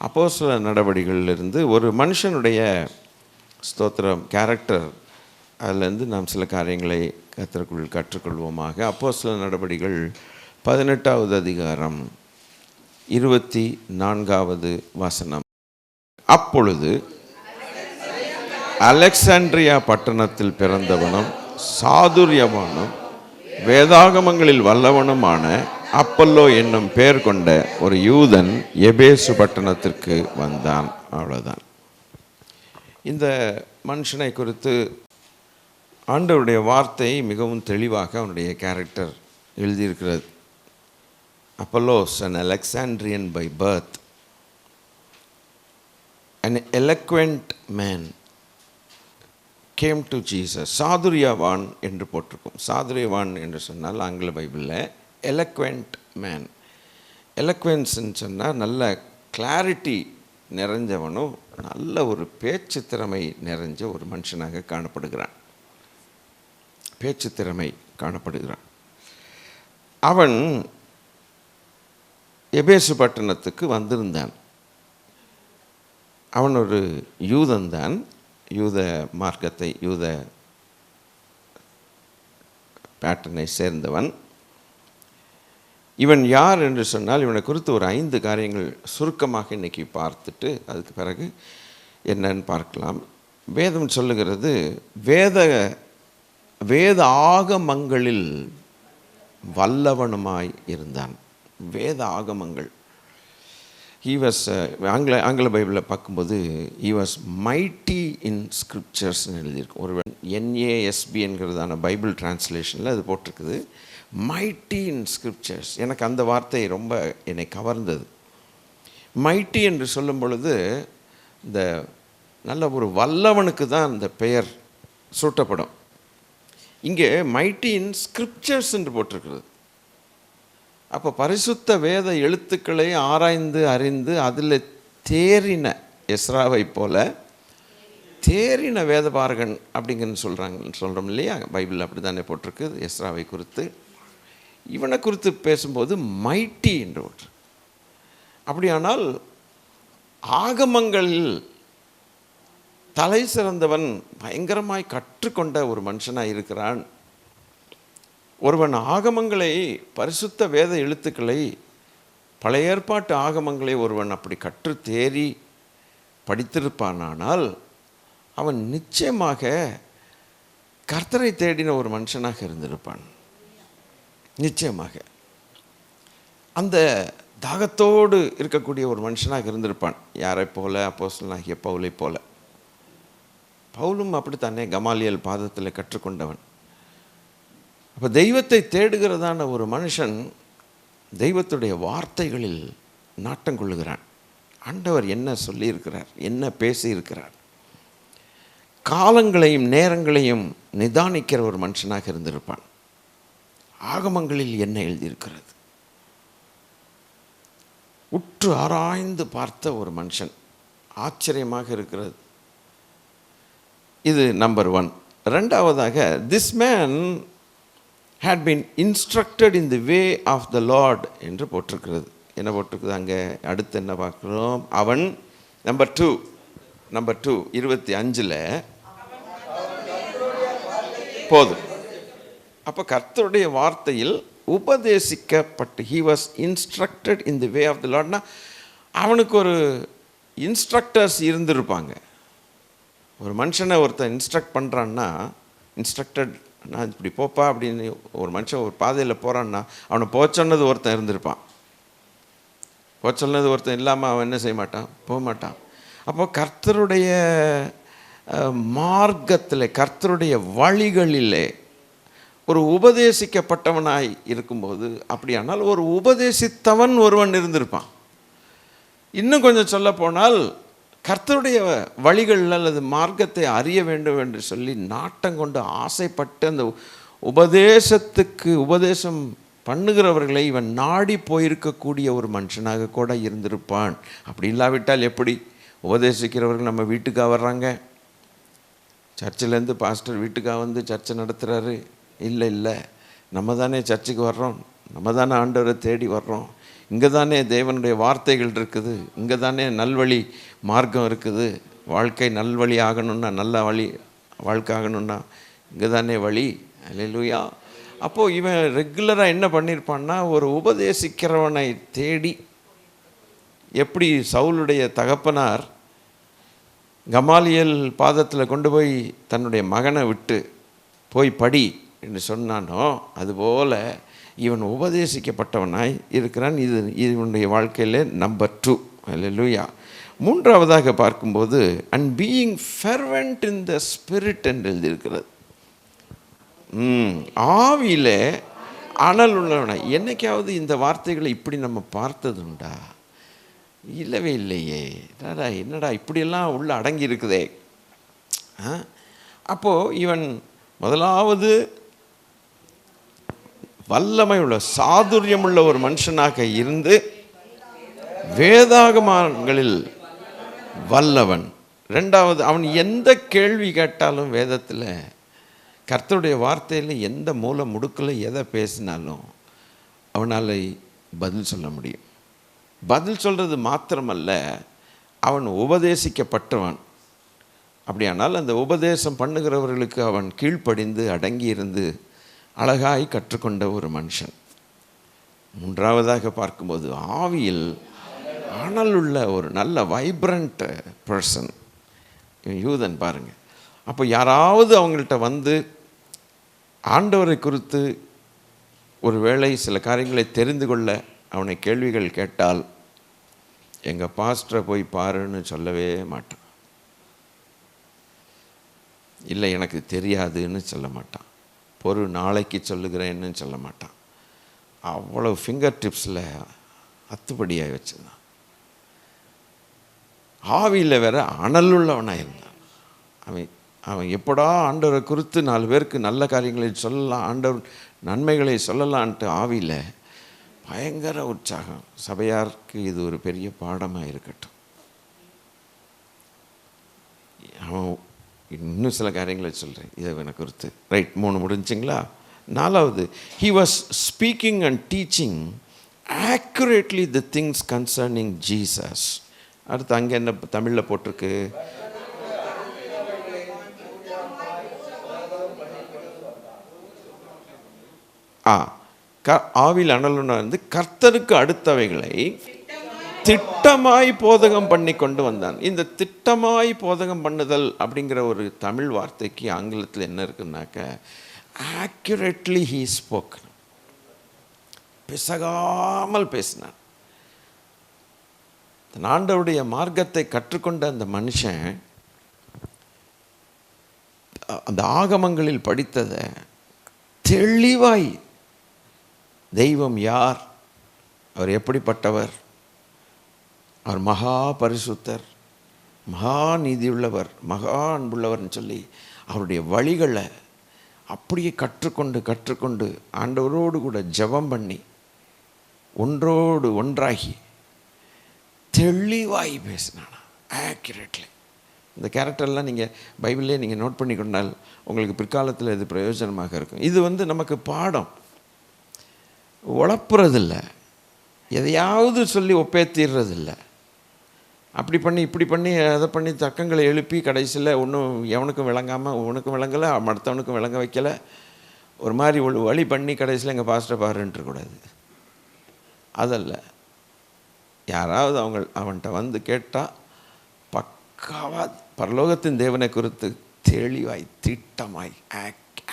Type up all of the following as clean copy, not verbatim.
அப்போஸ்தலர் நடவடிக்கைகளிலிருந்து ஒரு மனுஷனுடைய ஸ்தோத்திரம் கேரக்டர், அதிலேருந்து நாம் சில காரியங்களை கற்றுக்கொள்வோமாக. அப்போஸ்தலர் நடவடிக்கைகள் 18வது அதிகாரம் 24வது வசனம். அப்பொழுது அலெக்சாண்ட்ரியா பட்டணத்தில் பிறந்தவனும் சாதுரியவானும் வேதாகமங்களில் வல்லவனுமான அப்பல்லோ என்னும் பெயர் கொண்ட ஒரு யூதன் எபேசு பட்டணத்திற்கு வந்தான். அவ்வளோதான். இந்த மனுஷனை குறித்து ஆண்டவருடைய வார்த்தை மிகவும் தெளிவாக அவனுடைய கேரக்டர் எழுதியிருக்கிறது. Apollos, an Alexandrian by birth, an eloquent man, came to Jesus. சாதுரியவான் என்று போட்டிருக்கும். சாதுரியவான் என்று சொன்னால் ஆங்கில பைபிளில் எலக்வெண்ட் மேன். எலக்வென்ஸ்ன்னு சொன்னால் நல்ல கிளாரிட்டி நிறைஞ்சவனும் நல்ல ஒரு பேச்சு திறமை நிறைஞ்ச ஒரு மனுஷனாக காணப்படுகிறான். பேச்சு திறமை காணப்படுகிறான். அவன் எபேசு பட்டணத்துக்கு வந்திருந்தான். அவன் ஒரு யூதன்தான், யூத மார்க்கத்தை, யூத பேட்டர்னை சேர்ந்தவன். இவன் யார் என்று சொன்னால், இவனை குறித்து ஒரு 5 காரியங்கள் சுருக்கமாக இன்றைக்கி பார்த்துட்டு அதுக்கு பிறகு என்னன்னு பார்க்கலாம். வேதம் சொல்லுகிறது, வேத ஆகமங்களில் வல்லவனுமாய் இருந்தான். வேத ஆகமங்கள். he was ஆங்கில பைபிளில் பார்க்கும்போது he was mighty in scriptures எழுதியிருக்கு. ஒருவன் NASB என்கிறதான பைபிள் டிரான்ஸ்லேஷனில் அது போட்டிருக்குது, mighty in scriptures. எனக்கு அந்த வார்த்தை ரொம்ப என்னை கவர்ந்தது. mighty என்று சொல்லும் பொழுது இந்த நல்ல ஒரு வல்லவனுக்கு தான் அந்த பெயர் சூட்டப்படும். இங்கே mighty in scriptures என்று போட்டிருக்கிறது. அப்போ பரிசுத்த வேத எழுத்துக்களை ஆராய்ந்து அறிந்து அதில் தேறின எஸ்ராவை போல தேறின வேதபாரகன் அப்படிங்கன்னு சொல்கிறோம் இல்லையா? பைபிள் அப்படி தானே போட்டிருக்கு எஸ்ராவை குறித்து. இவனை குறித்து பேசும்போது மைட்டி என்று ஒன்று. அப்படியானால் ஆகமங்களில் தலை சிறந்தவன், பயங்கரமாய் கற்றுக்கொண்ட ஒரு மனுஷனாக இருக்கிறான். ஒருவன் ஆகமங்களை, பரிசுத்த வேத எழுத்துக்களை, பழைய ஏற்பாட்டு ஆகமங்களை ஒருவன் அப்படி கற்று தேறி படித்திருப்பானால் அவன் நிச்சயமாக கர்த்தரை தேடின ஒரு மனுஷனாக இருந்திருப்பான். நிச்சயமாக அந்த தாகத்தோடு இருக்கக்கூடிய ஒரு மனுஷனாக இருந்திருப்பான். யாரை போல? அப்போஸ்தலனாகிய பவுலை போல. பவுலும் அப்படித்தானே கமாலியல் பாதத்தில் கற்றுக்கொண்டவன். அப்போ தெய்வத்தை தேடுகிறதான ஒரு மனுஷன் தெய்வத்துடைய வார்த்தைகளில் நாட்டம் கொள்ளுகிறான். ஆண்டவர் என்ன சொல்லியிருக்கிறார், என்ன பேசியிருக்கிறார், காலங்களையும் நேரங்களையும் நிதானிக்கிற ஒரு மனுஷனாக இருந்திருப்பான். ஆகமங்களில் என்ன எழுதியிருக்கிறது உற்று ஆராய்ந்து பார்த்த ஒரு மனுஷன். ஆச்சரியமாக இருக்கிறது. இது நம்பர் 1. ரெண்டாவதாக, this man had been instructed in the way of the Lord என்று போட்டிருக்கிறது. என்ன போட்டிருக்குது அங்கே? அடுத்து என்ன பார்க்குறோம்? அவன் நம்பர் 2 25 போதும். அப்போ கர்த்தருடைய வார்த்தையில் உபதேசிக்கப்பட்டு he was instructed in the way of the Lordனா அவனுக்கு ஒரு இன்ஸ்ட்ரக்டர்ஸ் இருந்திருப்பாங்க. ஒரு மனுஷனை ஒருத்தன் இன்ஸ்ட்ரக்ட் பண்ணுறான்னா, இன்ஸ்ட்ரக்டட் நான் இப்படி போப்பா அப்படின்னு ஒரு மனுஷன் ஒரு பாதையில் போகிறான்னா அவனை போச்சொன்னது ஒருத்தன் இருந்திருப்பான். போச்சொன்னது ஒருத்தன் இல்லாமல் அவன் என்ன செய்ய மாட்டான்? போக மாட்டான். அப்போ கர்த்தருடைய மார்க்கத்தில், கர்த்தருடைய வழிகளிலே ஒரு உபதேசிக்கப்பட்டவனாய் இருக்கும்போது, அப்படியானால் ஒரு உபதேசித்தவன் ஒருவன் இருந்திருப்பான். இன்னும் கொஞ்சம் சொல்ல போனால் கர்த்தருடைய வழிகள் அல்லது மார்க்கத்தை அறிய வேண்டும் என்று சொல்லி நாட்டம் கொண்டு ஆசைப்பட்டு அந்த உபதேசம் பண்ணுகிறவர்களை இவன் நாடி போயிருக்கக்கூடிய ஒரு மனுஷனாக கூட இருந்திருப்பான். அப்படி இல்லாவிட்டால் எப்படி? உபதேசிக்கிறவர்கள் நம்ம வீட்டுக்காக வர்றாங்க, சர்ச்சிலேருந்து பாஸ்டர் வீட்டுக்காக வந்து சர்ச்சை நடத்துகிறாரு. இல்லை, நம்ம தானே சர்ச்சுக்கு வர்றோம், நம்ம தானே ஆண்டவரை தேடி வர்றோம். இங்கே தானே தேவனுடைய வார்த்தைகள் இருக்குது, இங்கே தானே நல்வழி மார்க்கம் இருக்குது, வாழ்க்கை நல்வழி ஆகணும்னா, நல்ல வழி வாழ்க்கை ஆகணும்னா இங்கே தானே வழி. அல்லேலூயா. அப்போது இவன் ரெகுலராக என்ன பண்ணியிருப்பான்னா, ஒரு உபதேசிக்கிறவனை தேடி, எப்படி சவுலுடைய தகப்பனார் கமாலியல் பாதத்தில் கொண்டு போய் தன்னுடைய மகனை விட்டு போய் படி என்று சொன்னானோ, அதுபோல் இவன் உபதேசிக்கப்பட்டவனாய் இருக்கிறான். இது இவனுடைய வாழ்க்கையில் நம்பர் 2. அல்லேலூயா. மூன்றாவதாக பார்க்கும்போது and being fervent in the spirit என்று எழுதியிருக்கிறது. ஆவியில் அனல் உள்ளவனை. என்னைக்காவது இந்த வார்த்தைகளை இப்படி நம்ம பார்த்ததுண்டா? இல்லவே இல்லையே. என்னடா இப்படியெல்லாம் உள்ள அடங்கி இருக்குதே. அப்போது இவன் முதலாவது வல்லமை உள்ள சாதுரியமுள்ள ஒரு மனுஷனாக இருந்து வேதாகமங்களில் வல்லவன். ரெண்டாவது, அவன் எந்த கேள்வி கேட்டாலும் வேதத்தில் கர்த்தருடைய வார்த்தையில் எந்த மூல முடுக்கில் எதை பேசினாலும் அவனால் பதில் சொல்ல முடியும். பதில் சொல்கிறது மாத்திரமல்ல, அவன் உபதேசிக்கப்பட்டவன். அப்படியானால் அந்த உபதேசம் பண்ணுகிறவர்களுக்கு அவன் கீழ்ப்படிந்து அடங்கி இருந்து அழகாய் கற்றுக்கொண்ட ஒரு மனுஷன். மூன்றாவதாக பார்க்கும்போது ஆவியில் அனலுள்ள ஒரு நல்ல வைப்ரண்ட் பர்சன். யூதன் பாருங்கள். அப்போ யாராவது அவங்கள்ட்ட வந்து ஆண்டவரை குறித்து ஒரு வேளை சில காரியங்களை தெரிந்து கொள்ள அவனை கேள்விகள் கேட்டால், எங்கள் பாஸ்டரை போய் பாருன்னு சொல்லவே மாட்டான். இல்லை எனக்கு தெரியாதுன்னு சொல்ல மாட்டான். பொறு நாளைக்கு சொல்லுகிறேன்னு சொல்ல மாட்டான். அவ்வளோ ஃபிங்கர் டிப்ஸில் அத்துப்படியாக வச்சுருந்தான். ஆவியில் வேற அனலுள்ளவனாக இருந்தான். அவன் எப்படா ஆண்டவரை குறித்து 4 பேருக்கு நல்ல காரியங்களை சொல்லலாம், ஆண்டவர் நன்மைகளை சொல்லலான்ட்டு ஆவியில் பயங்கர உற்சாகம். சபையாருக்கு இது ஒரு பெரிய பாடமாக இருக்கட்டும். அவன் இன்னும் சில காரியங்களை சொல்கிறேன் இதை எனக்கு குறித்து. ரைட், 3 முடிஞ்சிங்களா? 4வது, he was speaking and teaching accurately the things concerning Jesus. அடுத்து அங்கே என்ன தமிழில் போட்டிருக்கு? ஆவியில் அனலுன்னா வந்து கர்த்தருக்கு அடுத்தவைகளை திட்டமாய் போதகம் பண்ணி கொண்டு வந்தான். இந்த திட்டமாய் போதகம் பண்ணுதல் அப்படிங்கிற ஒரு தமிழ் வார்த்தைக்கு ஆங்கிலத்தில் என்ன இருக்குன்னாக்க, ஆக்யூரேட்லி ஹீ ஸ்போக். பிசகாமல் பேசினான். ஆண்டவருடைய மார்க்கத்தை கற்றுக்கொண்ட அந்த மனுஷன் அந்த ஆகமங்களில் படித்ததை தெளிவாய், தெய்வம் யார், அவர் எப்படிப்பட்டவர், அவர் மகா பரிசுத்தர், மகா நீதியுள்ளவர், மகா அன்புள்ளவர்னு சொல்லி அவருடைய வழிகளை அப்படியே கற்றுக்கொண்டு ஆண்டவரோடு கூட ஜெபம் பண்ணி ஒன்றோடு ஒன்றாகி தெளிவாய் பேசினானா, ஆக்யூரேட்லி. இந்த கேரக்டர்லாம் நீங்கள் பைபிள்லேயே நீங்கள் நோட் பண்ணி கொண்டால் உங்களுக்கு பிற்காலத்தில் இது பிரயோஜனமாக இருக்கும். இது வந்து நமக்கு பாடம். உழப்புறதில்ல, எதையாவது சொல்லி ஒப்பேத்திடுறதில்ல. அப்படி பண்ணி இப்படி பண்ணி அதை பண்ணி தர்க்கங்களை எழுப்பி கடைசியில் ஒன்றும் எவனுக்கும் விளங்காமல், உனக்கும் விளங்கலை, அடுத்தவனுக்கும் விளங்க வைக்கலை, ஒரு மாதிரி வழி பண்ணி கடைசியில் எங்கள் பாஸ்டர் பாருன்ட்டுருக்கூடாது. அதல்ல, யாராவது அவன்கிட்ட வந்து கேட்டால் பக்காவாக பரலோகத்தின் தேவனை குறித்து தெளிவாய் திட்டமாய்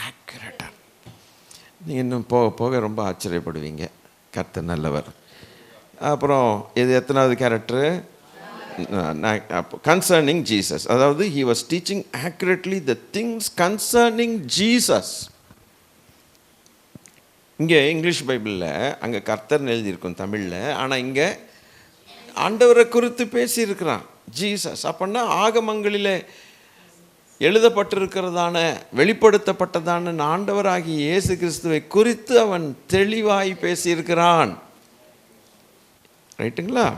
ஆக்யூரேட்டாக. நீங்கள் இன்னும் போக போக ரொம்ப ஆச்சரியப்படுவீங்க. கர்த்தர் நல்லவர். அப்புறம் இது எத்தனாவது கேரக்டரு? Concerning Jesus. அதாவது he was teaching accurately the things concerning Jesus. இங்கே இங்கிலீஷ் பைபிளில் அங்கே கர்த்தர்னு எழுதியிருக்கும் தமிழில், ஆனால் இங்கே ஆண்டவரை குறித்து பேசியிருக்கிறான் ஜீசஸ். அப்படின்னா ஆகமங்களிலே எழுதப்பட்டிருக்கிறதான வெளிப்படுத்தப்பட்டதான ஆண்டவராகிய இயேசு கிறிஸ்துவை குறித்து அவன் தெளிவாய் பேசியிருக்கிறான். ரைட்டுங்களா?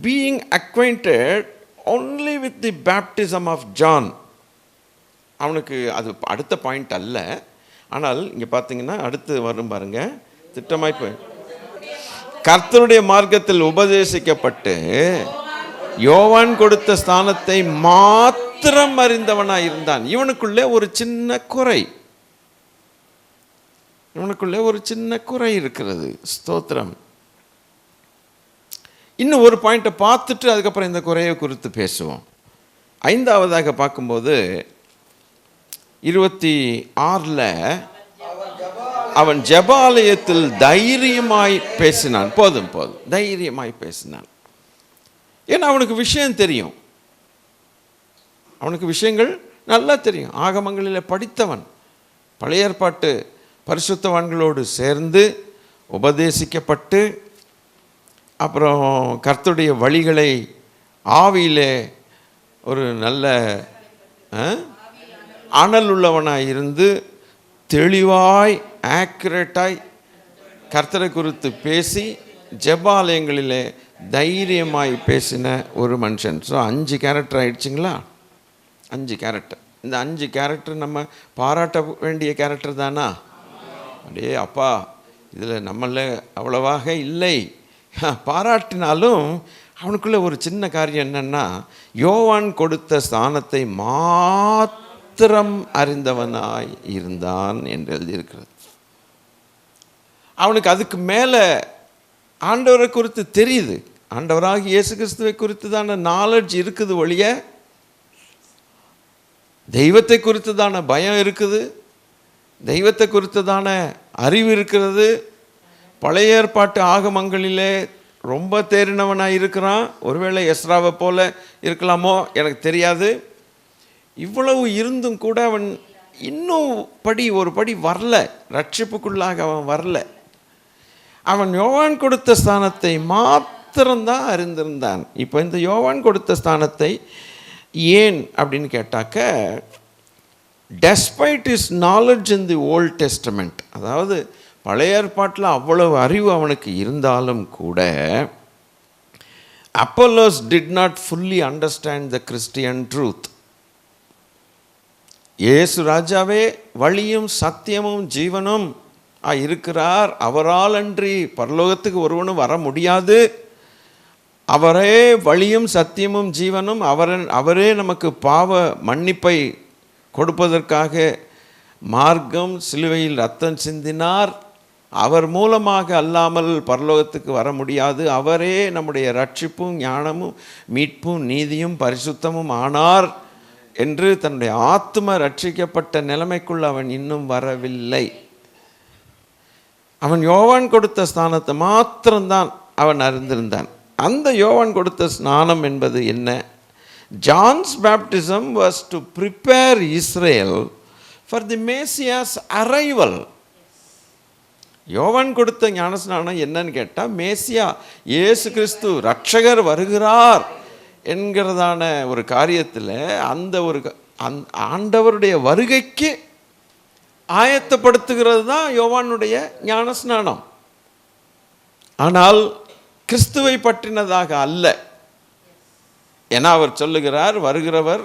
Being acquainted only with the baptism of John. அவனுக்கு அது அடுத்த பாயிண்ட் அல்ல, ஆனால் இங்கே பார்த்தீங்கன்னா அடுத்து வரும் பாருங்க, திட்டமாய் கர்த்தருடைய மார்க்கத்தில் உபதேசிக்கப்பட்டு யோவான் கொடுத்த ஸ்தானத்தை மாத்திரம் அறிந்தவனாய் இருந்தான். இவனுக்குள்ளே ஒரு சின்ன குறை, இவனுக்குள்ளே ஒரு சின்ன குறை இருக்கிறது. ஸ்தோத்திரம். இன்னும் ஒரு பாயிண்ட்டை பார்த்துட்டு அதுக்கப்புறம் இந்த குறையை குறித்து பேசுவோம். 5ஆவதாக பார்க்கும்போது 26 அவன் ஜெபாலயத்தில் தைரியமாய் பேசினான். போதும் தைரியமாய் பேசினான். ஏன்னா அவனுக்கு விஷயம் தெரியும், அவனுக்கு விஷயங்கள் நல்லா தெரியும். ஆகமங்களில் படித்தவன், பழைய ஏற்பாட்டு பரிசுத்தவான்களோடு சேர்ந்து உபதேசிக்கப்பட்டு அப்புறம் கர்த்தருடைய வழிகளை ஆவியிலே ஒரு நல்ல அனல் உள்ளவனாய் இருந்து தெளிவாய் ஆக்குரேட்டாய் கர்த்தரை குறித்து பேசி ஜெபாலயங்களிலே தைரியமாய் பேசின ஒரு மனுஷன். ஸோ 5 கேரக்டர் ஆயிடுச்சுங்களா? 5 கேரக்டர். இந்த 5 கேரக்டர் நம்ம பாராட்ட வேண்டிய கேரக்டர் தானா? அப்படியே அப்பா இதில் நம்மள அவ்வளவாக இல்லை, பாராட்டினாலும் அவனுக்குள்ள ஒரு சின்ன காரியம் என்னன்னா, யோவான் கொடுத்த ஸ்தானத்தை மாத்திரம் அறிந்தவனாய் இருந்தான் என்று எழுதியிருக்கிறது. அவனுக்கு அதுக்கு மேலே ஆண்டவரை குறித்து தெரியுது, ஆண்டவராக இயேசு கிறிஸ்துவை குறித்து தான நாலெட்ஜ் இருக்குது ஒழிய தெய்வத்தை குறித்து தான பயம் இருக்குது, தெய்வத்தை குறித்து தான அறிவு இருக்கிறது. பழைய ஏற்பாட்டு ஆகமங்களிலே ரொம்ப தேறினவனாக இருக்கிறான். ஒருவேளை எஸ்ராவை போல இருக்கலாமோ, எனக்கு தெரியாது. இவ்வளவு இருந்தும் கூட அவன் இன்னும் ஒரு படி வரல, ரட்சிப்புக்குள்ளாக அவன் வரல. அவன் யோவான் கொடுத்த ஸ்தானத்தை மாத்திரம்தான் அறிந்திருந்தான். இப்போ இந்த யோவான் கொடுத்த ஸ்தானத்தை ஏன் அப்படின்னு கேட்டாக்க, despite his knowledge in the Old Testament, அதாவது பழைய ஏற்பாட்டில் அவ்வளவு அறிவு அவனுக்கு இருந்தாலும் கூட Apollos did not fully understand the Christian truth. இயேசு ராஜாவே வழியும் சத்தியமும் ஜீவனும் இருக்கிறார், அவரால் அன்றி பரலோகத்துக்கு ஒருவனும் வர முடியாது, அவரே வழியும் சத்தியமும் ஜீவனும், அவரே நமக்கு பாவ மன்னிப்பை கொடுப்பதற்காக மார்க்கம் சிலுவையில் ரத்தம் சிந்தினார், அவர் மூலமாக அல்லாமல் பரலோகத்துக்கு வர முடியாது, அவரே நம்முடைய ரட்சிப்பும் ஞானமும் மீட்பும் நீதியும் பரிசுத்தமும் ஆனார் என்று தன்னுடைய ஆத்ம ரட்சிக்கப்பட்ட நிலைமைக்குள் அவன் இன்னும் வரவில்லை. அவன் யோவான் கொடுத்த ஸ்தானத்தை மாத்திரம்தான் அவன் அறிந்திருந்தான். அந்த யோவான் கொடுத்த ஸ்நானம் என்பது என்ன? John's baptism was to prepare Israel for the Messiah's arrival. யோவான் கொடுத்த ஞானஸ்நானம் என்னன்னு கேட்டால், மேசியா இயேசு கிறிஸ்து ரட்சகர் வருகிறார் என்கிறதான ஒரு காரியத்தில் ஆண்டவருடைய வருகைக்கு ஆயத்தப்படுத்துகிறது தான் யோவானுடைய ஞானஸ்நானம். ஆனால் கிறிஸ்துவை பற்றினதாக அல்ல. ஏன்னா அவர் சொல்லுகிறார், வருகிறவர்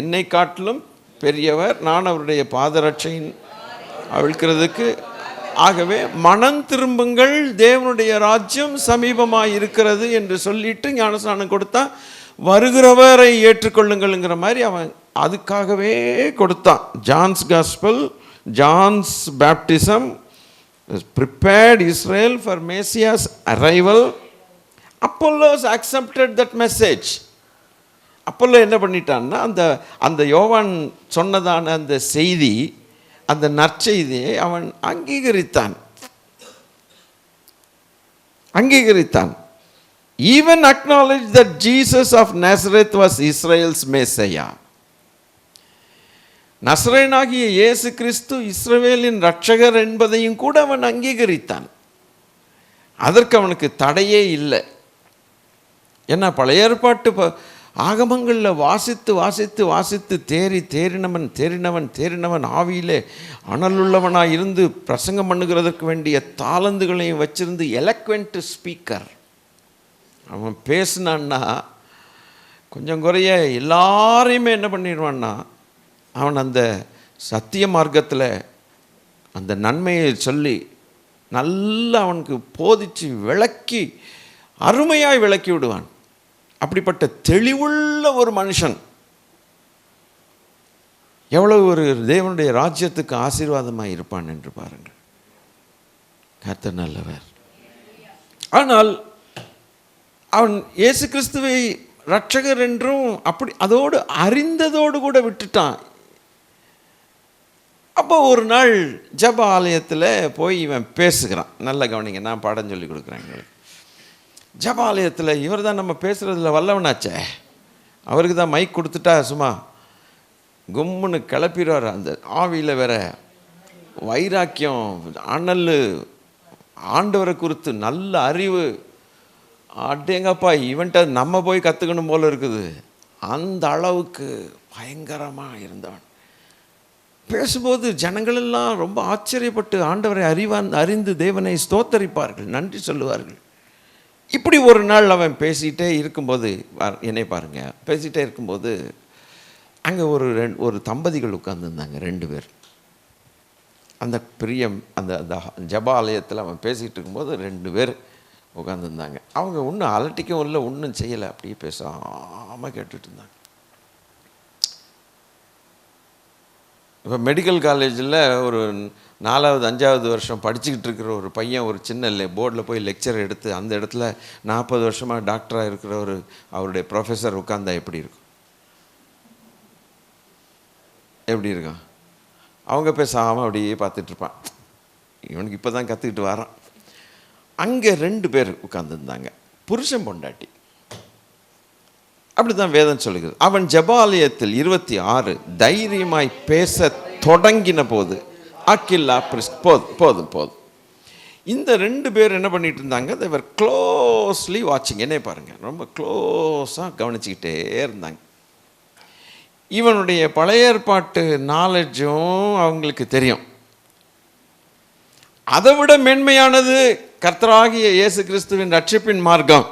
என்னை காட்டிலும் பெரியவர், நான் அவருடைய பாதரட்சையின் அவிழ்க்கிறதுக்கு, ஆகவே மனம் திரும்புங்கள், தேவனுடைய ராஜ்யம் சமீபமாக இருக்கிறது என்று சொல்லிட்டு ஞானஸ்நானம் கொடுத்தா, வருகிறவரை ஏற்றுக்கொள்ளுங்கள்ங்கிற மாதிரி அவன் அதுக்காகவே கொடுத்தான். John's gospel, John's baptism prepared Israel for Messiah's arrival. Apollos accepted that message. Apollos என்ன பண்ணிட்டான்னா, அந்த யோவான் சொன்னதான அந்த செய்தி, அந்த நற்செய்தியை அவன் அங்கீகரித்தான். Even acknowledged that Jesus of Nazareth was Israel's Messiah. நசரேயனாகிய இயேசு கிறிஸ்து இஸ்ரவேலின் இரட்சகர் என்பதையும் கூட அவன் அங்கீகரித்தான். அதற்கு அவனுக்கு தடையே இல்லை. ஏன்னா பழைய ஏற்பாட்டு ஆகமங்களில் வாசித்து தேறினவன் ஆவியிலே அனலுள்ளவனாக இருந்து பிரசங்கம் பண்ணுகிறதற்கு வேண்டிய தாளந்துகளையும் வச்சிருந்து எலக்வென்ட் ஸ்பீக்கர். அவன் பேசினான்னா கொஞ்சம் குறைய எல்லாரையுமே என்ன பண்ணிடுவான்னா, அவன் அந்த சத்திய மார்க்கத்தில் அந்த நன்மையை சொல்லி நல்லா அவனுக்கு போதிச்சு விளக்கி அருமையாய் விளக்கி விடுவான். அப்படிப்பட்ட தெளிவுள்ள ஒரு மனுஷன் எவ்வளவு ஒரு தேவனுடைய ராஜ்யத்துக்கு ஆசீர்வாதமாக இருப்பான் என்று பாருங்கள். கர்த்தர் நல்லவர். ஆனால் அவன் இயேசு கிறிஸ்துவை இரட்சகர் என்றும் அப்படி அதோடு அறிந்ததோடு கூட விட்டுட்டான். அப்போ ஒரு நாள் ஜப ஆலயத்தில் போய் இவன் பேசுகிறான். நல்ல கவனிங்க, நான் பாடம் சொல்லி கொடுக்குறேன் எங்களுக்கு. ஜப ஆலயத்தில் இவர் தான் நம்ம பேசுகிறதுல வல்லவனாச்சே, அவருக்கு தான் மைக் கொடுத்துட்டா சும்மா கும்முன்னு கிளப்பிடுவார். அந்த ஆவியில் வேற வைராக்கியம், அனல், ஆண்டவரை குறித்து நல்ல அறிவு. அடேங்கப்பா, இவன்ட்ட நம்ம போய் கற்றுக்கணும் போல இருக்குது. அந்த அளவுக்கு பயங்கரமாக இருந்தவன். பேசும்போது ஜனங்களெல்லாம் ரொம்ப ஆச்சரியப்பட்டு ஆண்டவரை அறிந்து தேவனை ஸ்தோத்தரிப்பார்கள், நன்றி சொல்லுவார்கள். இப்படி ஒரு நாள் அவன் பேசிகிட்டே இருக்கும்போது, என்னை பாருங்க, பேசிகிட்டே இருக்கும்போது அங்கே ஒரு தம்பதிகள் உட்கார்ந்துருந்தாங்க, 2 பேர். அந்த பெரிய அந்த ஜபாலயத்தில் அவன் பேசிகிட்டு இருக்கும்போது 2 பேர் உட்காந்துருந்தாங்க. அவங்க ஒன்றும் அலட்டிக்கவும் இல்லை, ஒன்றும் செய்யலை, அப்படியே பேசாமல் கேட்டுட்டு இருந்தாங்க. இப்போ மெடிக்கல் காலேஜில் ஒரு 4வது 5வது வருஷம் படிச்சுக்கிட்டு இருக்கிற ஒரு பையன் ஒரு சின்ன போர்டில் போய் லெக்சர் எடுத்து அந்த இடத்துல 40 வருஷமாக டாக்டராக இருக்கிற அவருடைய ப்ரொஃபஸர் உட்கார்ந்தா எப்படி இருக்கும்? எப்படி இருக்கான்? அவங்க பேசாமல் அப்படியே பார்த்துட்ருப்பான். இவனுக்கு இப்போ தான் கற்றுக்கிட்டு வரான். அங்கே 2 பேர் உட்கார்ந்துருந்தாங்க, புருஷன் பொண்டாட்டி. அப்படி தான் வேதம் சொல்லுகிறது. அவன் ஜபாலயத்தில் 26 தைரியமாய் பேச தொடங்கின போது அக்கில்லா போதும். இந்த 2 பேர் என்ன பண்ணிட்டு இருந்தாங்க? தேவர் க்ளோஸ்லி வாட்சிங். என்ன பாருங்க, ரொம்ப க்ளோஸாக கவனிச்சுக்கிட்டே இருந்தாங்க. இவனுடைய பழைய ஏற்பாட்டு நாலேஜும் அவங்களுக்கு தெரியும். அதை விட மேன்மையானது கர்த்தராகிய இயேசு கிறிஸ்துவின் ரட்சிப்பின் மார்க்கம்.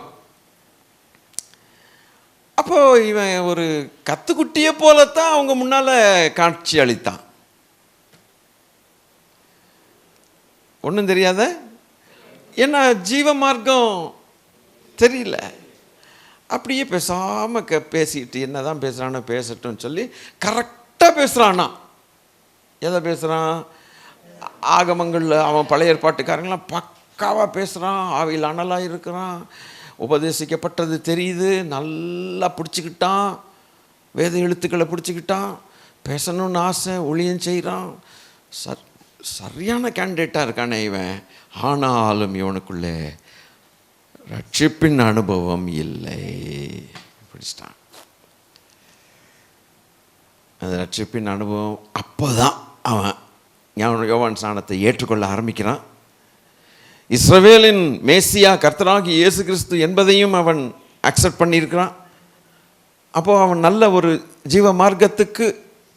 அப்போ இவன் ஒரு கத்துக்குட்டியை போலத்தான் அவங்க முன்னால காட்சி அளித்தான். ஒன்றும் தெரியாத, ஏன்னா ஜீவ மார்க்கம் தெரியல. அப்படியே பேசாமல் பேசிட்டு என்ன தான் பேசுகிறானோ பேசட்டும்னு சொல்லி கரெக்டாக பேசுகிறானா. எதை பேசுகிறான்? ஆகமங்களில் அவன் பழைய ஏற்பாட்டுக்காரங்களாம் பக்காவாக பேசுகிறான், ஆவியில் அனலாக இருக்கிறான், உபதேசிக்கப்பட்டது தெரியுது, நல்லா பிடிச்சிக்கிட்டான், வேத எழுத்துக்களை பிடிச்சிக்கிட்டான், பேசணும்னு ஆசை, ஊழியம் செய்கிறான். சரியான கேண்டிடேட்டாக இருக்கானே இவன். ஆனாலும் இவனுக்குள்ளே ரட்சிப்பின் அனுபவம் இல்லை. பிடிச்சிட்டான். அந்த ரட்சிப்பின் அனுபவம் அப்போ தான் அவன் யோவான் ஸ்நானத்தை ஏற்றுக்கொள்ள ஆரம்பிக்கிறான். இஸ்ரவேலின் மேசியா கர்த்தராகி இயேசு கிறிஸ்து என்பதையும் அவன் அக்செப்ட் பண்ணியிருக்கிறான். அப்போது அவன் நல்ல ஒரு ஜீவ மார்க்கத்துக்கு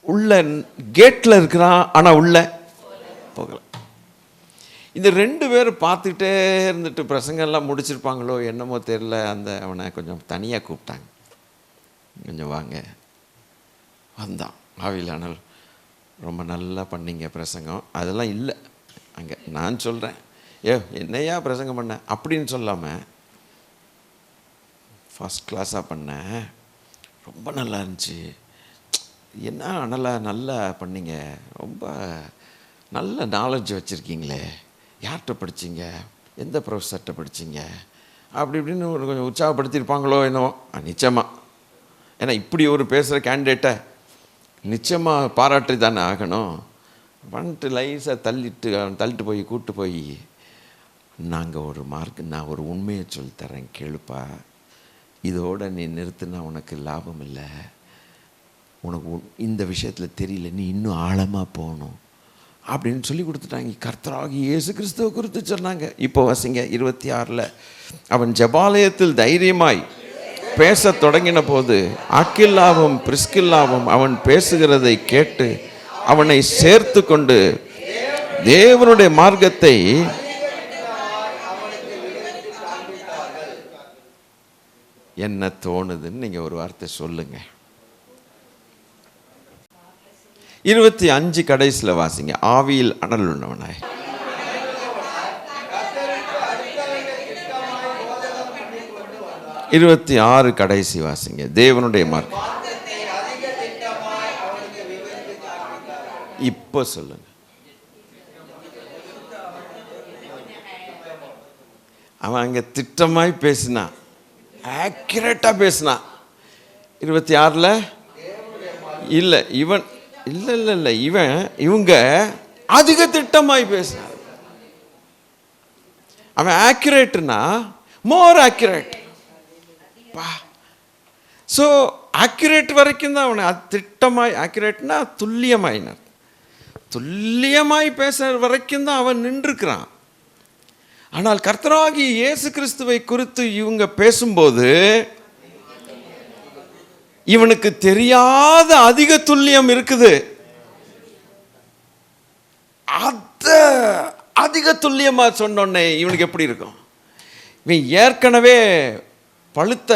உள்ள கேட்டில் இருக்கிறான், ஆனால் உள்ள போகலை. இந்த 2 பேர் பார்த்துக்கிட்டே இருந்துட்டு பிரசங்கெல்லாம் முடிச்சிருப்பாங்களோ என்னமோ தெரியல, அவனை கொஞ்சம் தனியாக கூப்பிட்டாங்க. கொஞ்சம் வாங்க. வந்தான். ஆவியிலானால் ரொம்ப நல்லா பண்ணிங்க பிரசங்கம். அதெல்லாம் இல்லை அங்கே. நான் சொல்கிறேன், என்னையா பிரசங்கம் பண்ண அப்படின்னு சொல்லாமல் ஃபஸ்ட் கிளாஸாக பண்ணேன், ரொம்ப நல்லா இருந்துச்சு. என்ன நல்லா பண்ணிங்க, ரொம்ப நல்ல நாலேஜ் வச்சுருக்கீங்களே, யார்கிட்ட படிச்சிங்க, எந்த ப்ரொஃபஸர்கிட்ட படிச்சிங்க, அப்படி இப்படின்னு கொஞ்சம் உற்சாகப்படுத்தியிருப்பாங்களோ என்னவோ. நிச்சயமாக, ஏன்னா இப்படி ஒரு பேசுகிற கேண்டிடேட்டை நிச்சயமாக பாராட்டி தானே ஆகணும். வந்துட்டு லைஸாக தள்ளிட்டு போய் கூப்பிட்டு போய், நான் ஒரு உண்மையை சொல்லித்தரேன் கேளுப்பா, இதோட நீ நிறுத்தினா உனக்கு லாபம் இல்லை, உனக்கு இந்த விஷயத்தில் தெரியல, நீ இன்னும் ஆழமாக போகணும் அப்படின்னு சொல்லி கொடுத்துட்டாங்க. கர்த்தராகி இயேசு கிறிஸ்துவை குறித்து சொன்னாங்க. இப்போ வாசிங்க 26. அவன் ஜபாலயத்தில் தைரியமாய் பேச தொடங்கின போது அக்கில்லாவும் பிரிஸ்கில்லாவும் அவன் பேசுகிறதை கேட்டு அவனை சேர்த்து கொண்டு தேவனுடைய மார்க்கத்தை என்ன தோணுதுன்னு நீங்கள் ஒரு வார்த்தை சொல்லுங்க. 25 கடைசியில் வாசிங்க. ஆவியில் அனல் உள்ளவனாய் 26 கடைசி வாசிங்க. தேவனுடைய மார்க்கம். இப்ப சொல்லுங்க. அவன் அங்க திட்டமாய் பேசினான், ஆக்யூரேட்டா பேசினான். 26ல இல்ல இவன் இல்ல இவங்க அதிக திட்டமாய் பேசினான். அவன் ஆக்யூரேட்னா மோர் ஆக்யூரேட். ஸோ ஆக்யூரேட் வரைக்கும் தான் அவனை திட்டமாய், ஆக்யூரேட்னா துல்லியமாயினார், துல்லியமாய் பேசுற வரைக்கும் தான் அவன் நின்றுக்கிறான். ஆனால் கர்த்தராகிய இயேசு கிறிஸ்துவை குறித்து இவங்க பேசும்போது இவனுக்கு தெரியாத அதிக துல்லியம் இருக்குது. அதிக துல்லியமா சொன்னோன்னே இவனுக்கு எப்படி இருக்கும்? இவன் ஏற்கனவே பழுத்த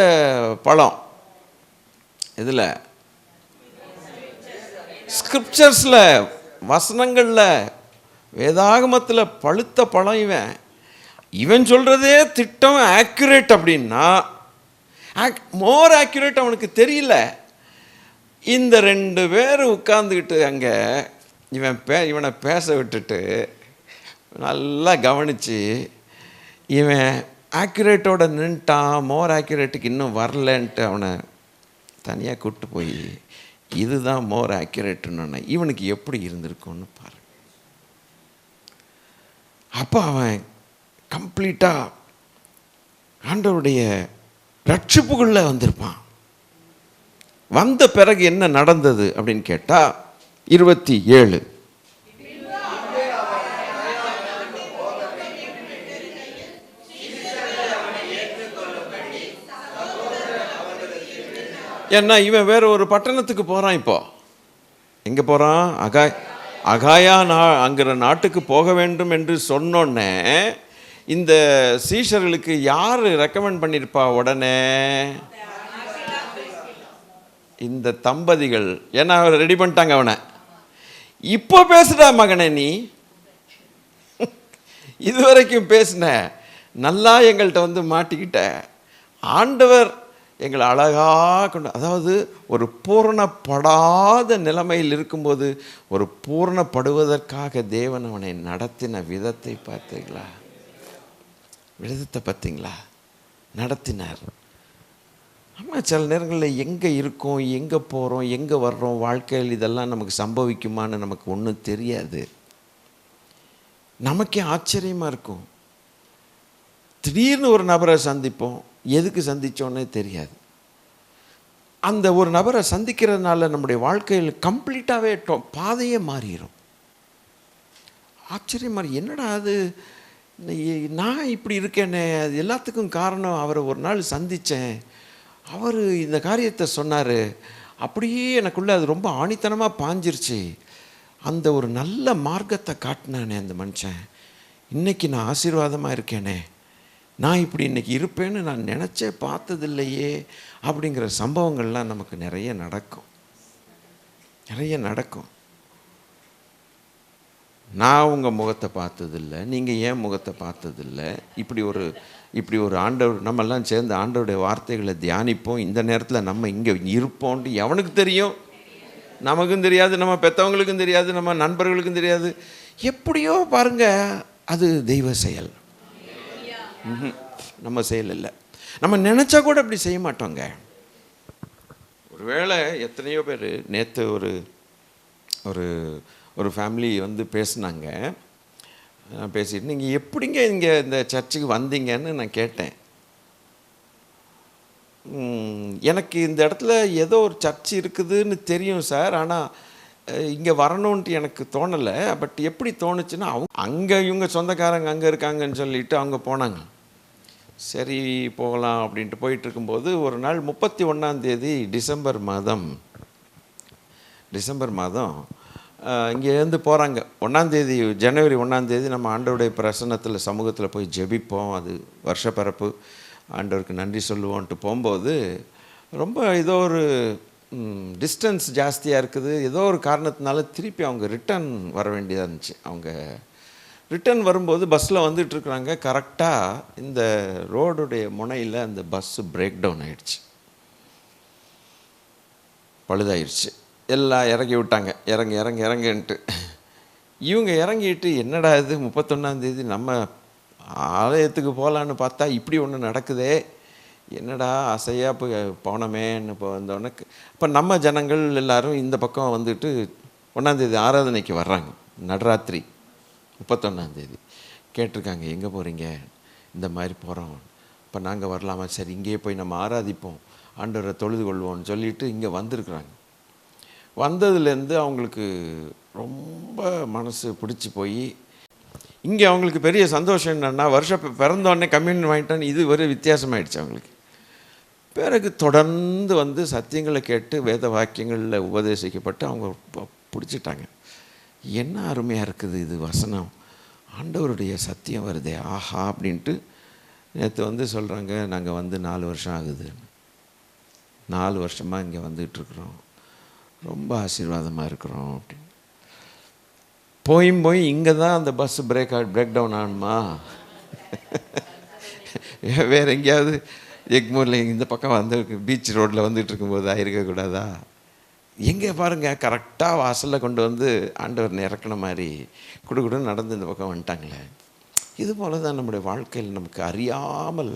பழம், இதில் ஸ்கிரிப்சர்ஸில், வசனங்களில், வேதாகமத்தில் பழுத்த பழம். இவன் சொல்கிறதே திட்டம் ஆக்யூரேட் அப்படின்னா மோர் ஆக்யூரேட் அவனுக்கு தெரியல. இந்த 2 பேர் உட்கார்ந்துக்கிட்டு அங்கே இவனை பேச விட்டுட்டு நல்லா கவனித்து இவன் ஆக்யூரேட்டோட நின்ட்டான், மோர் ஆக்யூரேட்டுக்கு இன்னும் வரலன்ட்டு அவனை தனியாக கூப்பிட்டு போய் இதுதான் மோர் ஆக்யூரேட்டுன்னு இவனுக்கு எப்படி இருந்திருக்கும்னு பாரு. அப்போ அவன் கம்ப்ளீட்டாக ஆண்டவருடைய ரட்சிப்புக்குள்ளே வந்திருப்பான். வந்த பிறகு என்ன நடந்தது அப்படின்னு கேட்டால் 27 ஏன்னா இவன் வேற ஒரு பட்டணத்துக்கு போகிறான். இப்போ எங்கே போகிறான்? அகாயா அங்கிற நாட்டுக்கு போக வேண்டும் என்று சொன்னோன்னே இந்த சீஷர்களுக்கு யார் ரெக்கமெண்ட் பண்ணியிருப்பா? உடனே இந்த தம்பதிகள். ஏன்னா அவர் ரெடி பண்ணிட்டாங்க அவனை. இப்போ பேசுடா மகனே, நீ இதுவரைக்கும் பேசின நல்லா எங்கள்கிட்ட வந்து மாட்டிக்கிட்ட. ஆண்டவர் எங்களை அழகாக கொண்டு, அதாவது ஒரு பூரணப்படாத நிலைமையில் இருக்கும்போது ஒரு பூரணப்படுவதற்காக தேவன் அவனை நடத்தின விதத்தை பார்த்தீங்களா? விதத்தை பார்த்தீங்களா? நடத்தினார். ஆமாம், சில நேரங்களில் எங்கே இருக்கோம், எங்கே போகிறோம், எங்கே வர்றோம், வாழ்க்கையில் இதெல்லாம் நமக்கு சம்பவிக்குமான்னு நமக்கு ஒன்றும் தெரியாது. நமக்கே ஆச்சரியமாக இருக்கும். திடீர்னு ஒரு நபரை சந்திப்போம், எதுக்கு சந்தித்தோன்னே தெரியாது. அந்த ஒரு நபரை சந்திக்கிறதுனால நம்முடைய வாழ்க்கையில் கம்ப்ளீட்டாகவே பாதையே மாறிடும். ஆச்சரியமாக, என்னடா அது, நான் இப்படி இருக்கேனே, அது எல்லாத்துக்கும் காரணம் அவரை ஒரு நாள் சந்தித்தேன், அவர் இந்த காரியத்தை சொன்னார், அப்படியே எனக்குள்ளே அது ரொம்ப ஆணித்தனமாக பாஞ்சிருச்சு. அந்த ஒரு நல்ல மார்க்கத்தை காட்டினானே அந்த மனுஷன், இன்றைக்கி நான் ஆசீர்வாதமாக இருக்கேனே, நான் இப்படி இன்றைக்கி இருப்பேன்னு நான் நினச்சே பார்த்ததில்லையே அப்படிங்கிற சம்பவங்கள்லாம் நமக்கு நிறைய நடக்கும். நான் உங்கள் முகத்தை பார்த்ததில்லை, நீங்கள் ஏன் முகத்தை பார்த்ததில்லை. இப்படி ஒரு ஆண்டவர், நம்மெல்லாம் சேர்ந்து ஆண்டவருடைய வார்த்தைகளை தியானிப்போம். இந்த நேரத்தில் நம்ம இங்கே இருப்போம்ட்டு எவனுக்கு தெரியும்? நமக்கும் தெரியாது, நம்ம பெற்றவங்களுக்கும் தெரியாது, நம்ம நண்பர்களுக்கும் தெரியாது. எப்படியோ பாருங்கள், அது தெய்வ செயல், நம்ம செயல் இல்லை. நம்ம நினச்சா கூட அப்படி செய்ய மாட்டோங்க. ஒருவேளை எத்தனையோ பேர், நேற்று ஒரு ஃபேமிலி வந்து பேசினாங்க. நான் பேசிட்டு, நீங்கள் எப்படிங்க இங்கே இந்த சர்ச்சுக்கு வந்தீங்கன்னு நான் கேட்டேன். எனக்கு இந்த இடத்துல ஏதோ ஒரு சர்ச் இருக்குதுன்னு தெரியும் சார், ஆனால் இங்கே வரணுன்ட்டு எனக்கு தோணலை. பட் எப்படி தோணுச்சுன்னா, அங்கே இவங்க சொந்தக்காரங்க அங்கே இருக்காங்கன்னு சொல்லிட்டு அவங்க போனாங்க. சரி போகலாம் அப்படின்ட்டு போயிட்டுருக்கும்போது ஒரு நாள் 31 டிசம்பர் மாதம் இங்கேருந்து போகிறாங்க. 1 ஜனவரி 1 நம்ம ஆண்டவருடைய பிரசன்னத்தில் சமூகத்தில் போய் ஜெபிப்போம். அது வருஷப்பிறப்பு, ஆண்டவருக்கு நன்றி சொல்லுவோன்ட்டு போகும்போது ரொம்ப ஏதோ ஒரு டிஸ்டன்ஸ் ஜாஸ்தியாக இருக்குது. ஏதோ ஒரு காரணத்தினால திருப்பி அவங்க ரிட்டர்ன் வர வேண்டியதாக இருந்துச்சு. அவங்க ரிட்டர்ன் வரும்போது பஸ்ஸில் வந்துட்டுருக்குறாங்க. கரெக்டாக இந்த ரோடுடைய முனையில் அந்த பஸ்ஸு பிரேக் டவுன் ஆகிடுச்சு, பழுதாயிடுச்சு. எல்லாம் இறக்கி விட்டாங்க, இறங்குன்ட்டு. இவங்க இறங்கிட்டு என்னடா இது 31ஆந்தேதி நம்ம ஆலயத்துக்கு போகலான்னு பார்த்தா இப்படி ஒன்று நடக்குதே, என்னடா அசையாக போய் போனமேன்னு இப்போ வந்தோடனே இப்போ நம்ம ஜனங்கள் எல்லோரும் இந்த பக்கம் வந்துட்டு 1ஆந்தேதி ஆராதனைக்கு வர்றாங்க. நடராத்திரி 31ஆந்தேதி கேட்டிருக்காங்க, எங்கே போகிறீங்க? இந்த மாதிரி போகிறோம். இப்போ நாங்கள் வரலாமா? சரி, இங்கேயே போய் நம்ம ஆராதிப்போம், ஆண்டவரை தொழுது கொள்வோம்னு சொல்லிட்டு இங்கே வந்திருக்குறாங்க. வந்ததுலேருந்து அவங்களுக்கு ரொம்ப மனசு பிடிச்சி போய், இங்கே அவங்களுக்கு பெரிய சந்தோஷம் என்னென்னா, வருஷம் பிறந்தோடனே கம்யூனியன் வாங்கிட்டோன்னு இது ஒரு வித்தியாசமாயிடுச்சு அவங்களுக்கு. பிறகு தொடர்ந்து வந்து சத்தியங்களை கேட்டு வேத வாக்கியங்களில் உபதேசிக்கப்பட்டு அவங்க பிடிச்சிட்டாங்க. என்ன அருமையாக இருக்குது இது வசனம், ஆண்டவருடைய சத்தியம் வருதே, ஆஹா அப்படின்ட்டு. நேற்று வந்து சொல்கிறாங்க, நாங்கள் வந்து 4 வருஷம் ஆகுது, 4 வருஷமாக இங்கே வந்துகிட்ருக்குறோம், ரொம்ப ஆசீர்வாதமாக இருக்கிறோம் அப்படின்னு. போய் இங்கே தான் அந்த பஸ்ஸு பிரேக் டவுன் ஆகணுமா? வேறு எங்கேயாவது எக்மூரில் இந்த பக்கம் வந்து பீச் ரோட்டில் வந்துட்டு இருக்கும்போது ஆயிருக்கக்கூடாதா? எங்கே பாருங்கள், கரெக்டாக வாசலில் கொண்டு வந்து ஆண்டவர் இறக்குன மாதிரி குடுன்னு நடந்து இந்த பக்கம் வந்துட்டாங்களே. இது போல தான் நம்முடைய வாழ்க்கையில் நமக்கு அறியாமல்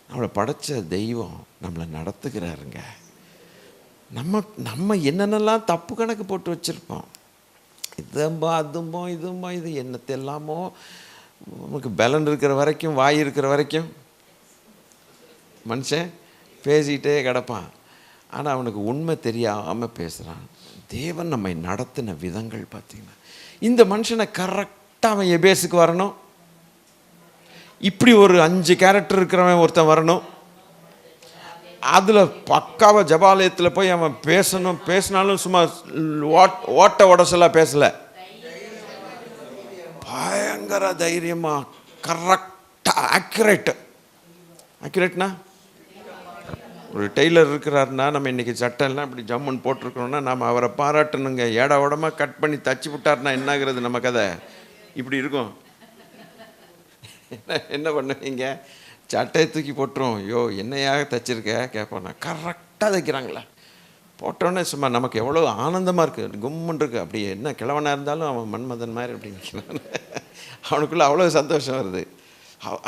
நம்மளை படைத்த தெய்வம் நம்மளை நடத்துகிறாருங்க. நம்ம என்னென்னலாம் தப்பு கணக்கு போட்டு வச்சுருப்போம், இதும்போ இது என்னத்தெல்லாமோ. நமக்கு பலன் இருக்கிற வரைக்கும், வாய் இருக்கிற வரைக்கும் மனுஷன் பேசிக்கிட்டே கிடப்பான். ஆனால் அவனுக்கு உண்மை தெரியாமல் பேசுகிறான். தேவன் நம்மை நடத்தின விதங்கள் பார்த்திங்கன்னா, இந்த மனுஷனை கரெக்டாக அவன் எபேஸுக்கு வரணும், இப்படி ஒரு 5 கேரக்டர் இருக்கிறவன் ஒருத்தன் வரணும், அதில் பக்காவாக ஜபாலயத்தில் போய் அவன் பேசணும். பேசினாலும் சும்மா ஓட்ட உடசலாக பேசலை, பயங்கர தைரியமாக கரெக்டாக ஆக்யூரேட்னா, ஒரு டெய்லர் இருக்கிறாருன்னா, நம்ம இன்றைக்கி சட்டைலாம் இப்படி ஜம்முன்னு போட்டிருக்கிறோன்னா நாம் அவரை பாராட்டணுங்க. ஏடா உடமாக கட் பண்ணி தச்சு விட்டார்னா என்னாகிறது நம்ம கதை? இப்படி இருக்கும். என்ன பண்ணுவீங்க? சட்டையை தூக்கி போட்டுரும். ஐயோ என்னையாக தைச்சிருக்க கேட்போம். நான் கரெக்டாக தைக்கிறாங்களா போட்டோன்னே சும்மா நமக்கு எவ்வளோ ஆனந்தமாக இருக்குது, கும்முன்னு இருக்குது. அப்படி என்ன கிழவனாக இருந்தாலும் அவன் மன்மதன் மாதிரி அப்படி நிற்கிறான். அவனுக்குள்ளே அவ்வளோ சந்தோஷம் வருது.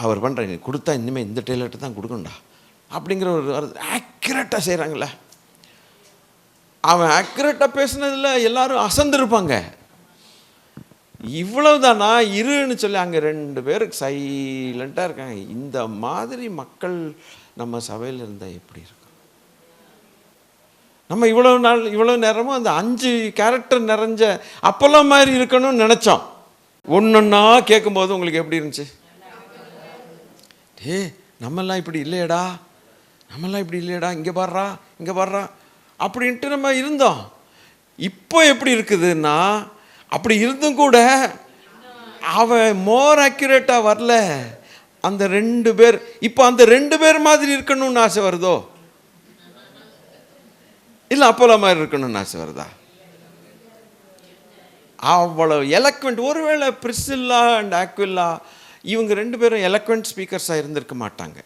அவர் பண்ணுறேன் கொடுத்தா இனிமேல் இந்த டெய்லர்கிட்ட தான் கொடுக்கணும்டா அப்படிங்கிற ஒரு ஆக்யூரேட்டாக செய்கிறாங்களே. அவன் ஆக்யூரேட்டாக பேசுனதில் எல்லோரும் அசந்துருப்பாங்க. இவ்வளவு தானா இருன்னு சொல்லி அங்கே 2 பேருக்கு சைலண்ட்டாக இருக்காங்க. இந்த மாதிரி மக்கள் நம்ம சபையில் இருந்தால் எப்படி இருக்கும்? நம்ம இவ்வளோ நேரமும் அந்த 5 கேரக்டர் நிறைஞ்ச அப்போல்லாம் மாதிரி இருக்கணும்னு நினச்சோம். ஒன்றொன்னா கேட்கும்போது உங்களுக்கு எப்படி இருந்துச்சு? நம்மெல்லாம் இப்படி இல்லையடா, இங்கே பாடுறா அப்படின்ட்டு நம்ம இருந்தோம். இப்போ எப்படி இருக்குதுன்னா, அப்படி இருந்தும் கூட அவன் மோர் அக்யூரேட்டாக வரல. அந்த 2 பேர் இப்போ அந்த 2 பேர் மாதிரி இருக்கணும்னு ஆசை வருதோ, இல்லை அப்போல மாதிரி இருக்கணும்னு ஆசை வருதா? அவ்வளோ எலக்வெண்ட். ஒருவேளை பிரிசில்லா அண்ட் ஆக்வில்லா இவங்க 2 பேரும் எலக்வெண்ட் ஸ்பீக்கர்ஸாக இருந்திருக்க மாட்டாங்க.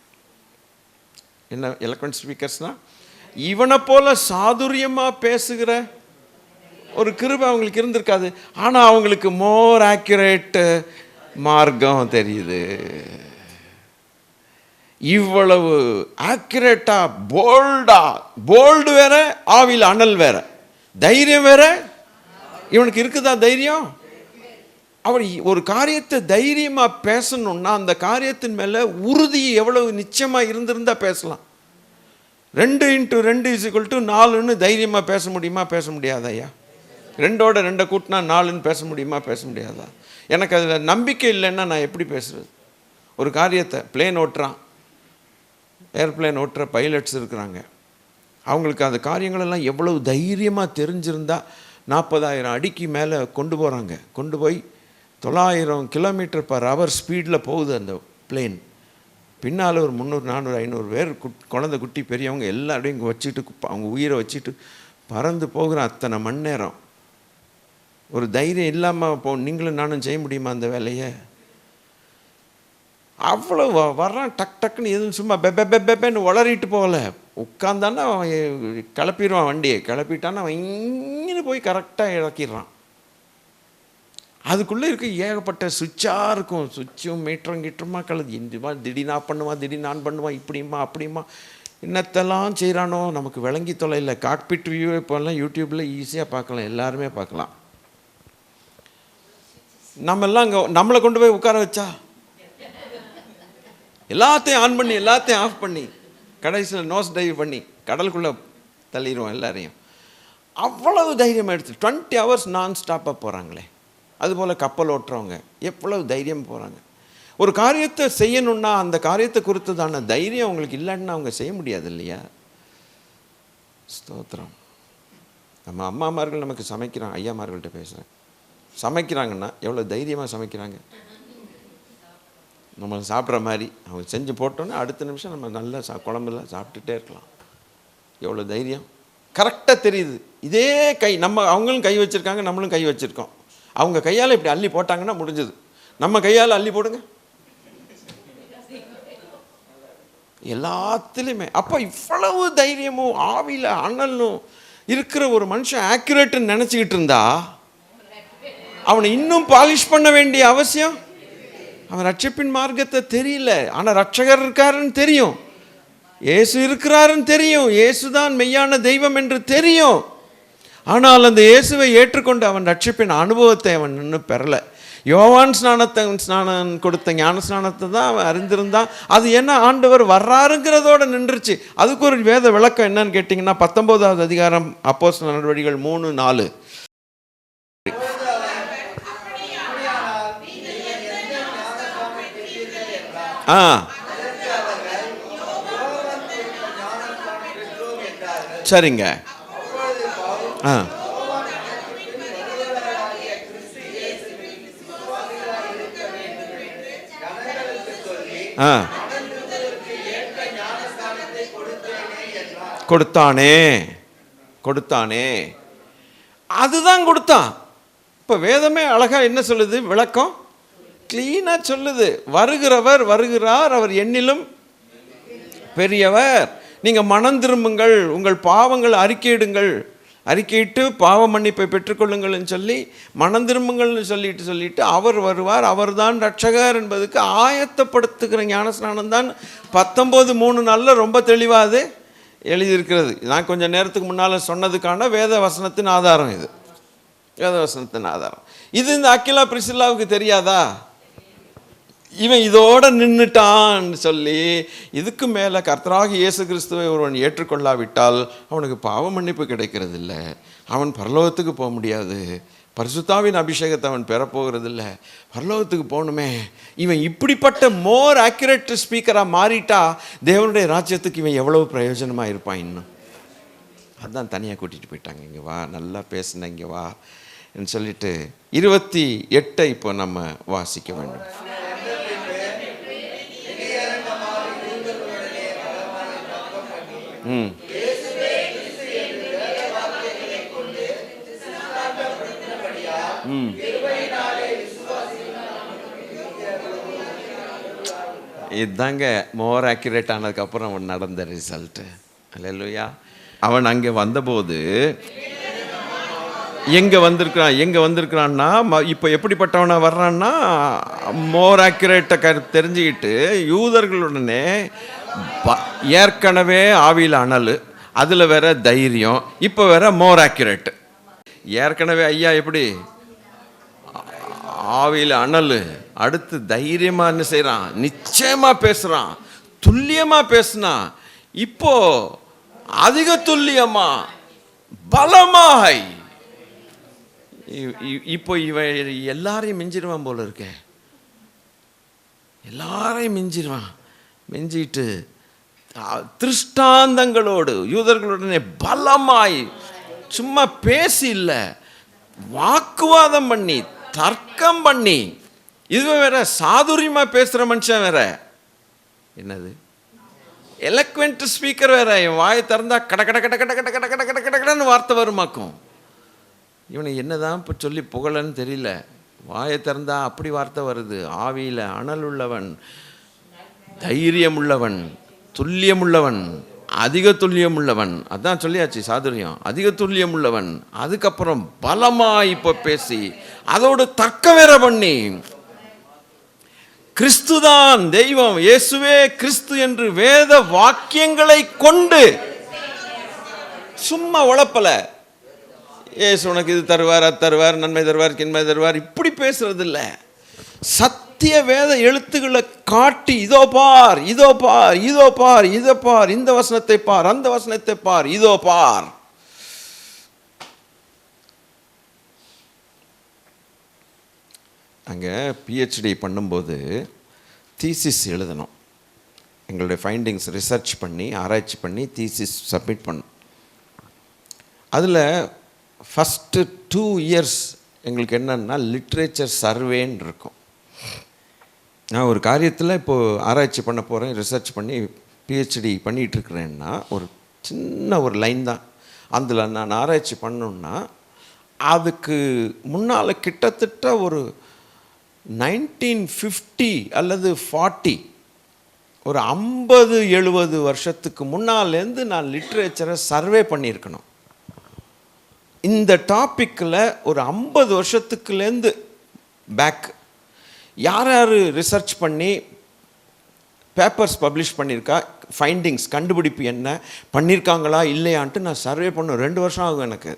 என்ன எலக்வெண்ட் ஸ்பீக்கர்ஸ்னால், இவனை போல சாதுரியமாக பேசுகிற ஒரு கிருபை அவங்களுக்கு இருந்திருக்காது. ஆனால் அவங்களுக்கு மோர் ஆக்யூரேட்டு மார்க்கம் தெரியுது. இவ்வளவு ஆக்யூரேட்டாக போல்டு வேற, ஆவியில் அனல் வேற, தைரியம் வேற. இவனுக்கு இருக்குதா தைரியம்? அவர் ஒரு காரியத்தை தைரியமாக பேசணுன்னா அந்த காரியத்தின் மேலே உறுதி எவ்வளவு நிச்சயமாக இருந்திருந்தால் பேசலாம். 2 × 2 = 4ன்னு தைரியமாக பேச முடியுமா? பேச முடியாதா ஐயா? 2ஓட 2 கூட்டினா 4ன்னு பேச முடியுமா? பேச முடியாதா? எனக்கு அதில் நம்பிக்கை இல்லைன்னா நான் எப்படி பேசுறது? ஒரு காரியத்தை பிளேன் ஓட்டுறான், ஏர்பிளேன் ஓட்டுற பைலட்ஸ் இருக்கிறாங்க. அவங்களுக்கு அந்த காரியங்களெல்லாம் எவ்வளவு தைரியமாக தெரிஞ்சிருந்தால் 40,000 அடிக்கு மேலே கொண்டு போகிறாங்க. கொண்டு போய் 900 km/h ஸ்பீடில் போகுது அந்த பிளேன். பின்னால் ஒரு 300, 400, 500 பேர் குழந்தை குட்டி பெரியவங்க எல்லாரையும் இங்கே வச்சுட்டு அவங்க உயிரை வச்சுட்டு பறந்து போகிற அத்தனை மணி நேரம் ஒரு தைரியம் இல்லாமல் நீங்களும் நானும் செய்ய முடியுமா அந்த வேலையை? அவ்வளோ வர்றான், டக் டக்குன்னு எதுவும் சும்மா பெப்பேன்னு வளரிட்டு போகல. உட்காந்தான்னா அவன் கிளப்பிடுவான், வண்டியை கிளப்பிட்டான்னா அவன் இங்கேன்னு போய் கரெக்டாக இறக்கிடுறான். அதுக்குள்ளே இருக்க ஏகப்பட்ட சுவிட்சாக இருக்கும், சுவிட்சும் மீட்டரும் கிட்டருமா கலது. இந்துமா திடீர்னு ஆஃப் பண்ணுவான், திடீர்னு ஆன் பண்ணுவான், இப்படிமா அப்படிமா என்னத்தெல்லாம் செய்கிறானோ நமக்கு விளங்கி தொலைல. காக்பிட் வியூ இப்போல்லாம் யூடியூப்பில் ஈஸியாக பார்க்கலாம், எல்லாருமே பார்க்கலாம். நம்மெல்லாம் அங்கே நம்மளை கொண்டு போய் உட்கார வச்சா எல்லாத்தையும் ஆன் பண்ணி எல்லாத்தையும் ஆஃப் பண்ணி கடைசியில் நோஸ் டைவ் பண்ணி கடலுக்குள்ளே தள்ளிடுவோம் எல்லாரையும். அவ்வளவு தைரியம் எடுத்து 20 hours நான் ஸ்டாப்பாக போகிறாங்களே. அதுபோல் கப்பல் ஓட்டுறவங்க எவ்வளவு தைரியம் போகிறாங்க. ஒரு காரியத்தை செய்யணுன்னா அந்த காரியத்தை குறித்ததான தைரியம் அவங்களுக்கு இல்லைன்னா அவங்க செய்ய முடியாது இல்லையா? ஸ்தோத்திரம். நம்ம அம்மாமார்கள் நமக்கு சமைக்கிறாங்க, ஐயாமார்கள்ட்ட பேசுகிறேன், சமைக்கிறாங்கன்னா எவ்வளோ தைரியமாக சமைக்கிறாங்க. நம்ம சாப்பிட்ற மாதிரி அவங்க செஞ்சு போட்டோன்னே அடுத்த நிமிஷம் நம்ம நல்லா குழம்புலாம் சாப்பிட்டுட்டே இருக்கலாம். எவ்வளோ தைரியம், கரெக்டாக தெரியுது. இதே கை நம்ம அவங்களும் கை வச்சுருக்காங்க, நம்மளும் கை வச்சுருக்கோம். அவங்க கையால் இப்படி அள்ளி போட்டாங்கன்னா முடிஞ்சது. நம்ம கையால் அள்ளி போடுங்க எல்லாத்துலேயுமே. அப்போ இவ்வளவு தைரியமும் ஆவியில் அனலும் இருக்கிற ஒரு மனுஷன் ஆக்யூரேட்டுன்னு நினச்சிக்கிட்டு இருந்தா அவனை இன்னும் பாலிஷ் பண்ண வேண்டிய அவசியம். அவன் ரட்சிப்பின் மார்க்கத்தை தெரியல, ஆனால் ரட்சகர் இருக்காருன்னு தெரியும், இயேசு இருக்கிறாருன்னு தெரியும், இயேசுதான் மெய்யான தெய்வம் என்று தெரியும். ஆனால் அந்த இயேசுவை ஏற்றுக்கொண்டு அவன் ரட்சிப்பின் அனுபவத்தை அவன் இன்னும் பெறலை. யோவான் ஸ்நானம் கொடுத்த ஞான ஸ்நானத்தை தான் அவன் அறிந்திருந்தான். அது என்ன ஆண்டவர் வர்றாருங்கிறதோட நின்றுச்சு. அதுக்கு ஒரு வேத விளக்கம் என்னன்னு கேட்டிங்கன்னா 19வது அதிகாரம் அப்போஸ்தலர் நடவடிக்கைகள் 3:4. சரிங்க. கொடுத்தானே அதுதான் கொடுத்தான். இப்போ வேதமே அழகா என்ன சொல்லுது, விளக்கம் கிளீனாக சொல்லுது. வருகிறவர் வருகிறார், அவர் என்னிலும் பெரியவர். நீங்கள் மனம் திரும்புங்கள், உங்கள் பாவங்கள் அறிக்கையிடுங்கள், அறிக்கையிட்டு பாவ மன்னிப்பை பெற்றுக்கொள்ளுங்கள்னு சொல்லி மனம் திரும்புங்கள்னு சொல்லிட்டு அவர் வருவார், அவர் தான் ரட்சகர் என்பதுக்கு ஆயத்தப்படுத்துகிற ஞானஸ்நானம் தான் 19:3 ரொம்ப தெளிவாக அது எழுதியிருக்கிறது. நான் கொஞ்சம் நேரத்துக்கு முன்னால் சொன்னதுக்கான வேத வசனத்தின் ஆதாரம் இது. வேத வசனத்தின் ஆதாரம் இது. இந்த அக்கிலா பிரிசில்லாவுக்கு தெரியாதா? இவன் இதோடு நின்றுட்டான்னு சொல்லி இதுக்கு மேலே கர்த்தராகிய இயேசு கிறிஸ்துவை ஒருவன் ஏற்றுக்கொள்ளாவிட்டால் அவனுக்கு பாவ மன்னிப்பு கிடைக்கிறது இல்லை, அவன் பரலோகத்துக்கு போக முடியாது, பரிசுத்தாவின் அபிஷேகத்தை அவன் பெறப்போகிறதில்ல, பரலோகத்துக்கு போகணுமே. இவன் இப்படிப்பட்ட மோர் ஆக்யூரேட் ஸ்பீக்கராக மாறிட்டா தேவனுடைய ராஜ்யத்துக்கு இவன் எவ்வளவு பிரயோஜனமாக இருப்பான் இன்னும். அதுதான் தனியாக கூட்டிகிட்டு போயிட்டாங்க. இங்கே வா, நல்லா பேசுன, இங்கே வா என்று சொல்லிட்டு 28 இப்போ நம்ம வாசிக்க வேண்டும். இதுதாங்க மோர் ஆக்யூரேட் ஆனதுக்கப்புறம் அவன் நடந்த ரிசல்ட்டு. அல்லேலூயா. அவன் அங்கே வந்தபோது எங்கே வந்திருக்கிறான்னா இப்போ எப்படிப்பட்டவனாக வர்றான்னா மோர் ஆக்யூரேட்டை தெரிஞ்சுக்கிட்டு யூதர்களுடனே ஏற்கனவே ஆவியில் அனல், அதில் வேற தைரியம், இப்போ வேற மோர் ஆக்யூரேட்டு. ஏற்கனவே ஐயா எப்படி ஆவியில் அனல், அடுத்து தைரியமாக என்ன செய்கிறான், நிச்சயமாக பேசுகிறான், துல்லியமாக பேசுனான். இப்போ அதிக துல்லியமா பலமாய் இப்போ இவன் எல்லாரையும் மிஞ்சிடுவான் போல இருக்க, எல்லாரையும் மிஞ்சிட்டு திருஷ்டாந்தங்களோடு யூதர்களுடனே பலமாய், சும்மா பேசி இல்லை, வாக்குவாதம் பண்ணி தர்க்கம் பண்ணி, இது வேற சாதுரியமாக பேசுகிற மனுஷன் வேற, என்னது எலக்வென்ட் ஸ்பீக்கர் வேற. என் வாயை திறந்தா கட கட கட கட கட கட கட கட கட கடன்னு வார்த்தை வருமாக்கும். இவனை என்னதான் இப்போ சொல்லி புகழன்னு தெரியல, வாயை திறந்தா அப்படி வார்த்தை வருது. ஆவியில் அனல் உள்ளவன், தைரியமுள்ளவன், துல்லியமுள்ளவன், அதிக துல்லியமுள்ளவன். அதான் சொல்லியாச்சு சாதுரியம். அதிக துல்லியமுள்ளவன். அதுக்கப்புறம் பலமாய் இப்போ பேசி அதோடு தக்க வேற பண்ணி கிறிஸ்துதான் தெய்வம், இயேசுவே கிறிஸ்து என்று வேத வாக்கியங்களை கொண்டு, சும்மா உழப்பல ஏசு உனக்கு இது தருவார், அது தருவார், நன்மை தருவார், கின்மை தருவார், இப்படி பேசுறது இல்லை. சத்திய வேத எழுத்துக்களை காட்டி, இதோ பார், இதோ பார், இதோ பார், இதோ பார், இந்த வசனத்தை பார், அந்த வசனத்தை பார், இதோ பார். அங்கே பிஹெச்டி பண்ணும்போது தீசிஸ் எழுதணும். எங்களுடைய ஃபைண்டிங்ஸ் ரிசர்ச் பண்ணி, ஆராய்ச்சி பண்ணி தீசிஸ் சப்மிட் பண்ணோம். அதில் ஃபஸ்ட்டு 2 இயர்ஸ் எங்களுக்கு என்னன்னா லிட்ரேச்சர் சர்வேன்னு இருக்கும். நான் ஒரு காரியத்தில் இப்போது ஆராய்ச்சி பண்ண போகிறேன், ரிசர்ச் பண்ணி பிஹெச்டி பண்ணிகிட்ருக்கிறேன்னா ஒரு சின்ன ஒரு லைன் தான். அதில் நான் ஆராய்ச்சி பண்ணணுன்னா அதுக்கு முன்னால் கிட்டத்தட்ட ஒரு 1950 அல்லது 40, ஒரு 50-70 வருஷத்துக்கு முன்னாலேருந்து நான் லிட்ரேச்சரை சர்வே பண்ணியிருக்கணும். இந்த டாப்பிக்கில் ஒரு 50 வருஷத்துக்குலேருந்து பேக் யார் யார் ரிசர்ச் பண்ணி பேப்பர்ஸ் பப்ளிஷ் பண்ணியிருக்கா, ஃபைண்டிங்ஸ் கண்டுபிடிப்பு என்ன பண்ணியிருக்காங்களா இல்லையான்ட்டு நான் சர்வே பண்ண 2 வருஷம் ஆகும். எனக்கு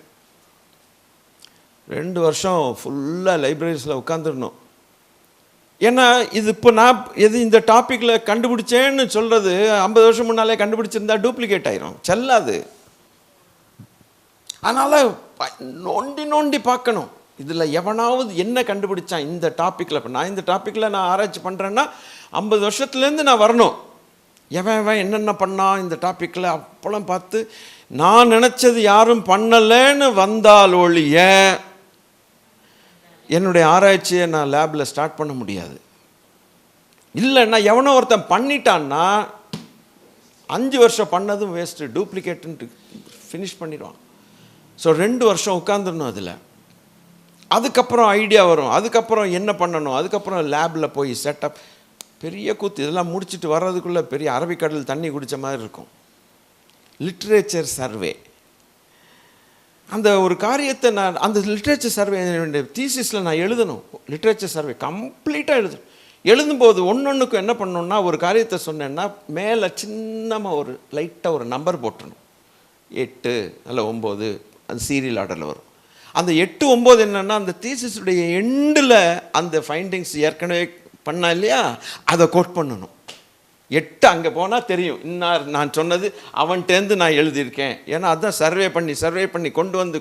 2 வருஷம் ஃபுல்லாக லைப்ரரிஸில் உட்காந்துடணும். ஏன்னா இது இப்போ நான் எது இந்த டாப்பிக்கில் கண்டுபிடிச்சேன்னு சொல்கிறது 50 வருஷம் முன்னாலே கண்டுபிடிச்சிருந்தா டூப்ளிகேட் ஆயிரும், செல்லாது. அதனால் நோண்டி நோண்டி பார்க்கணும், இதில் எவனாவது என்ன கண்டுபிடிச்சான் இந்த டாப்பிக்கில். இப்போ நான் இந்த டாப்பிக்கில் நான் ஆராய்ச்சி பண்ணுறேன்னா 50 வருஷத்துலேருந்து நான் வரணும். எவன் என்னென்ன பண்ணான் இந்த டாப்பிக்கில் அப்போலாம் பார்த்து நான் நினச்சது யாரும் பண்ணலைன்னு வந்தால் ஒழிய என்னுடைய ஆராய்ச்சியை நான் லேபில் ஸ்டார்ட் பண்ண முடியாது. இல்லைன்னா எவனோ ஒருத்தன் பண்ணிட்டான்னா 5 வருஷம் பண்ணதும் வேஸ்ட்டு, டூப்ளிகேட்டுன்ட்டு ஃபினிஷ் பண்ணிடுவான். ஸோ 2 வருஷம் உட்காந்துடணும் அதில். அதுக்கப்புறம் ஐடியா வரும், அதுக்கப்புறம் என்ன பண்ணணும், அதுக்கப்புறம் லேபில் போய் செட்டப், பெரிய கூத்து. இதெல்லாம் முடிச்சுட்டு வர்றதுக்குள்ளே பெரிய அரபிக்கடல் தண்ணி குடித்த மாதிரி இருக்கும். லிட்ரேச்சர் சர்வே, அந்த ஒரு காரியத்தை நான் அந்த லிட்ரேச்சர் சர்வே தீசிஸில் நான் எழுதணும். லிட்ரேச்சர் சர்வே கம்ப்ளீட்டாக எழுதணும். எழுதும்போது ஒன்றுக்கும் என்ன பண்ணணுன்னா, ஒரு காரியத்தை சொன்னேன்னா மேலே சின்னமாக ஒரு லைட்டாக ஒரு நம்பர் போட்டணும். 8 அல்ல 9, அது சீரியல் ஆர்டரில் வரும். அந்த 8, 9 என்னென்னா அந்த தீசிஸுடைய எண்டில் அந்த ஃபைண்டிங்ஸ் ஏற்கனவே பண்ணா இல்லையா, அதை கோட் பண்ணணும். 8 அங்கே போனால் தெரியும் இன்னார் நான் சொன்னது அவன்கிட்டேருந்து நான் எழுதியிருக்கேன். ஏன்னா அதுதான் சர்வே பண்ணி கொண்டு வந்து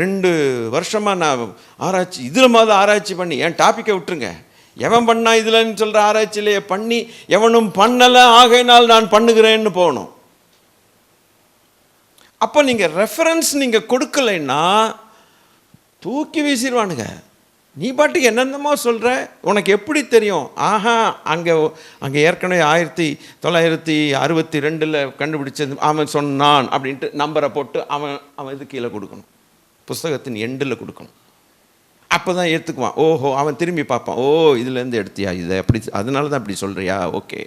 2 வருஷமாக நான் ஆராய்ச்சி, இதில் மாதிரி ஆராய்ச்சி பண்ணி என் டாப்பிக்கை விட்டுருங்க, எவன் பண்ணா இதில்ன்னு சொல்கிற ஆராய்ச்சியிலேயே பண்ணி எவனும் பண்ணலை ஆகையினால் நான் பண்ணுகிறேன்னு போகணும். அப்போ நீங்கள் ரெஃபரன்ஸ் நீங்கள் கொடுக்கலைன்னா தூக்கி வீசிடுவானுங்க. நீ பாட்டுக்கு என்னென்னமோ சொல்கிற, உனக்கு எப்படி தெரியும்? அங்கே ஏற்கனவே 1962 கண்டுபிடிச்சது அவன் சொன்னான் அப்படின்ட்டு நம்பரை போட்டு அவன் இது கீழே கொடுக்கணும், புஸ்தகத்தின் எண்டில் கொடுக்கணும். அப்போ தான் ஏற்றுக்குவான். ஓஹோ, அவன் திரும்பி பார்ப்பான், ஓ இதுலேருந்து எடுத்தியா இதை, அப்படி அதனால தான் அப்படி சொல்கிறியா, ஓகே.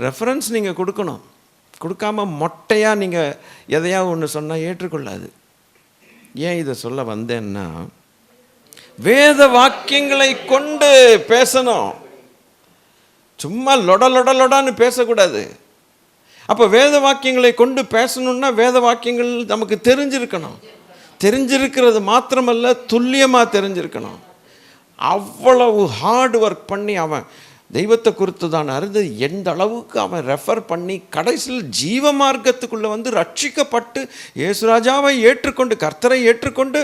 ரெஃபரன்ஸ் நீங்கள் கொடுக்கணும். கொடுக்காம மொட்டையாக நீங்கள் எதையாவது ஒன்று சொன்னால் ஏற்றுக்கொள்ளாது. ஏன் இதை சொல்ல வந்தேன்னா, வேத வாக்கியங்களை கொண்டு பேசணும், சும்மா லொடான்னு பேசக்கூடாது. அப்போ வேத வாக்கியங்களை கொண்டு பேசணுன்னா வேத வாக்கியங்கள் நமக்கு தெரிஞ்சிருக்கணும். தெரிஞ்சிருக்கிறது மாத்திரமல்ல, துல்லியமாக தெரிஞ்சிருக்கணும். அவ்வளவு ஹார்ட் ஒர்க் பண்ணி அவன் தெய்வத்தை குறித்து தான் அறிந்து எந்த அளவுக்கு அவன் ரெஃபர் பண்ணி கடைசியில் ஜீவ மார்க்கத்துக்குள்ளே வந்து ரட்சிக்கப்பட்டு இயேசுராஜாவை ஏற்றுக்கொண்டு கர்த்தரை ஏற்றுக்கொண்டு,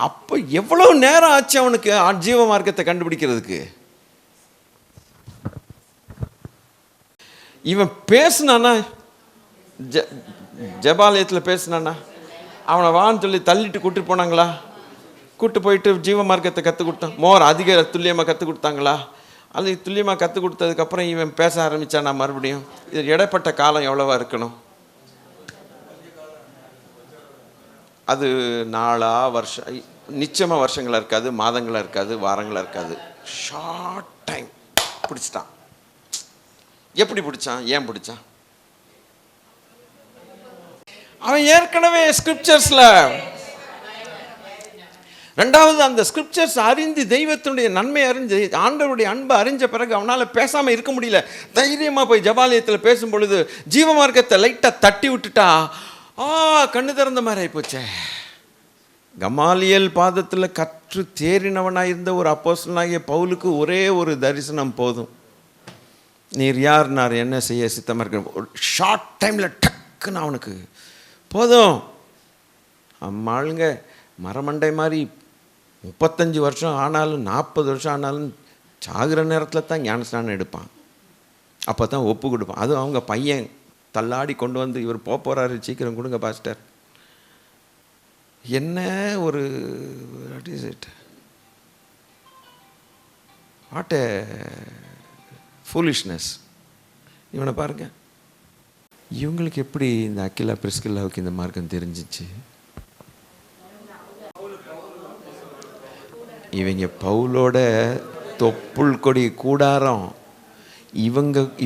அப்போ எவ்வளோ நேரம் ஆச்சு அவனுக்கு ஜீவ மார்க்கத்தை கண்டுபிடிக்கிறதுக்கு. இவன் பேசினானா, ஜபாலயத்தில் பேசினானா, அவனை வான்னு சொல்லி தள்ளிட்டு கூப்பிட்டு போனாங்களா? கூப்பிட்டு போயிட்டு ஜீவ மார்க்கத்தை கற்றுக் கொடுத்தான். அதிக துல்லியமாக கற்றுக் கொடுத்தாங்களா? அது துல்லியமாக கற்றுக் கொடுத்ததுக்கப்புறம் இவன் பேச ஆரம்பித்தானா மறுபடியும்? இது இடைப்பட்ட காலம் எவ்வளவா இருக்கணும்? அது நாளா வருஷம், நிச்சயமாக வருஷங்களாக இருக்காது, மாதங்களாக இருக்காது, வாரங்களாக இருக்காது, ஷார்ட் டைம் பிடிச்சிட்டான். எப்படி பிடிச்சான்? ஏன் பிடிச்சான்? அவன் ஏற்கனவே ஸ்கிரிப்சர்ஸில், ரெண்டாவது அந்த ஸ்கிரிப்சர்ஸ் அறிந்து தெய்வத்தினுடைய நன்மை அறிஞ்சு ஆண்டவருடைய அன்பை அறிஞ்ச பிறகு அவனால் பேசாமல் இருக்க முடியல. தைரியமாக போய் ஜபாலயத்தில் பேசும் பொழுது ஜீவமார்க்கத்தை லைட்டாக தட்டி விட்டுட்டா கண்ணு திறந்த மாதிரி ஆகிப்போச்சே. கமாலியல் பாதத்தில் கற்று தேறினவனாக இருந்த ஒரு அப்போஸ்தலனாகிய பவுலுக்கு ஒரே ஒரு தரிசனம் போதும். நீர் யார் என்ன செய்ய சித்தமாக இருக்க, ஒரு ஷார்ட் டைமில் டக்குன்னு அவனுக்கு போதும். அம்மாளுங்க மரமண்டை மாதிரி 35 வருஷம் ஆனாலும் 40 வருஷம் ஆனாலும் சாகிற நேரத்தில் தான் ஞானஸ்நானம் எடுப்பான். அப்போ தான் ஒப்பு கொடுப்பான். அதுவும் அவங்க பையன் தள்ளாடி கொண்டு வந்து இவர் போகிறாரு, சீக்கிரம் கொடுங்க பாஸ்டர். என்ன ஒரு what is it, what a foolishness. இவனை பாருங்க, இவங்களுக்கு எப்படி இந்த அக்கிலா பிரிஸ்கில்லாவுக்கு இந்த மார்க்கம் தெரிஞ்சிச்சு? இவங்க பவுலோட தொப்புள் கொடி கூடாரம்,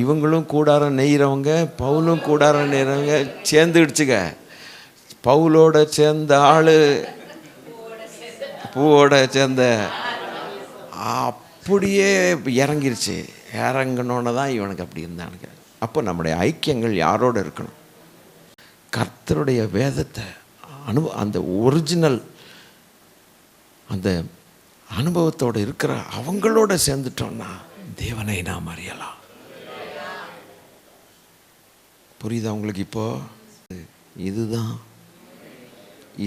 இவங்களும் கூடாரம் நெய்கிறவங்க, பவுலும் கூடாரம் நெய்கிறவங்க சேர்ந்துடுச்சுங்க. பவுலோட சேர்ந்த ஆள் பூவோட சேர்ந்த அப்படியே இறங்கிருச்சு. இறங்கினோன்னு தான் இவனுக்கு அப்படி இருந்தானுங்க. அப்போ நம்முடைய ஐக்கியங்கள் யாரோடு இருக்கணும்? கர்த்தருடைய வேதத்தை அந்த ஒரிஜினல் அந்த அனுபவத்தோடு இருக்கிற அவங்களோட சேர்ந்துட்டோம்னா தேவனை நாம் அறியலாம். புரியுதா உங்களுக்கு? இப்போ இதுதான்,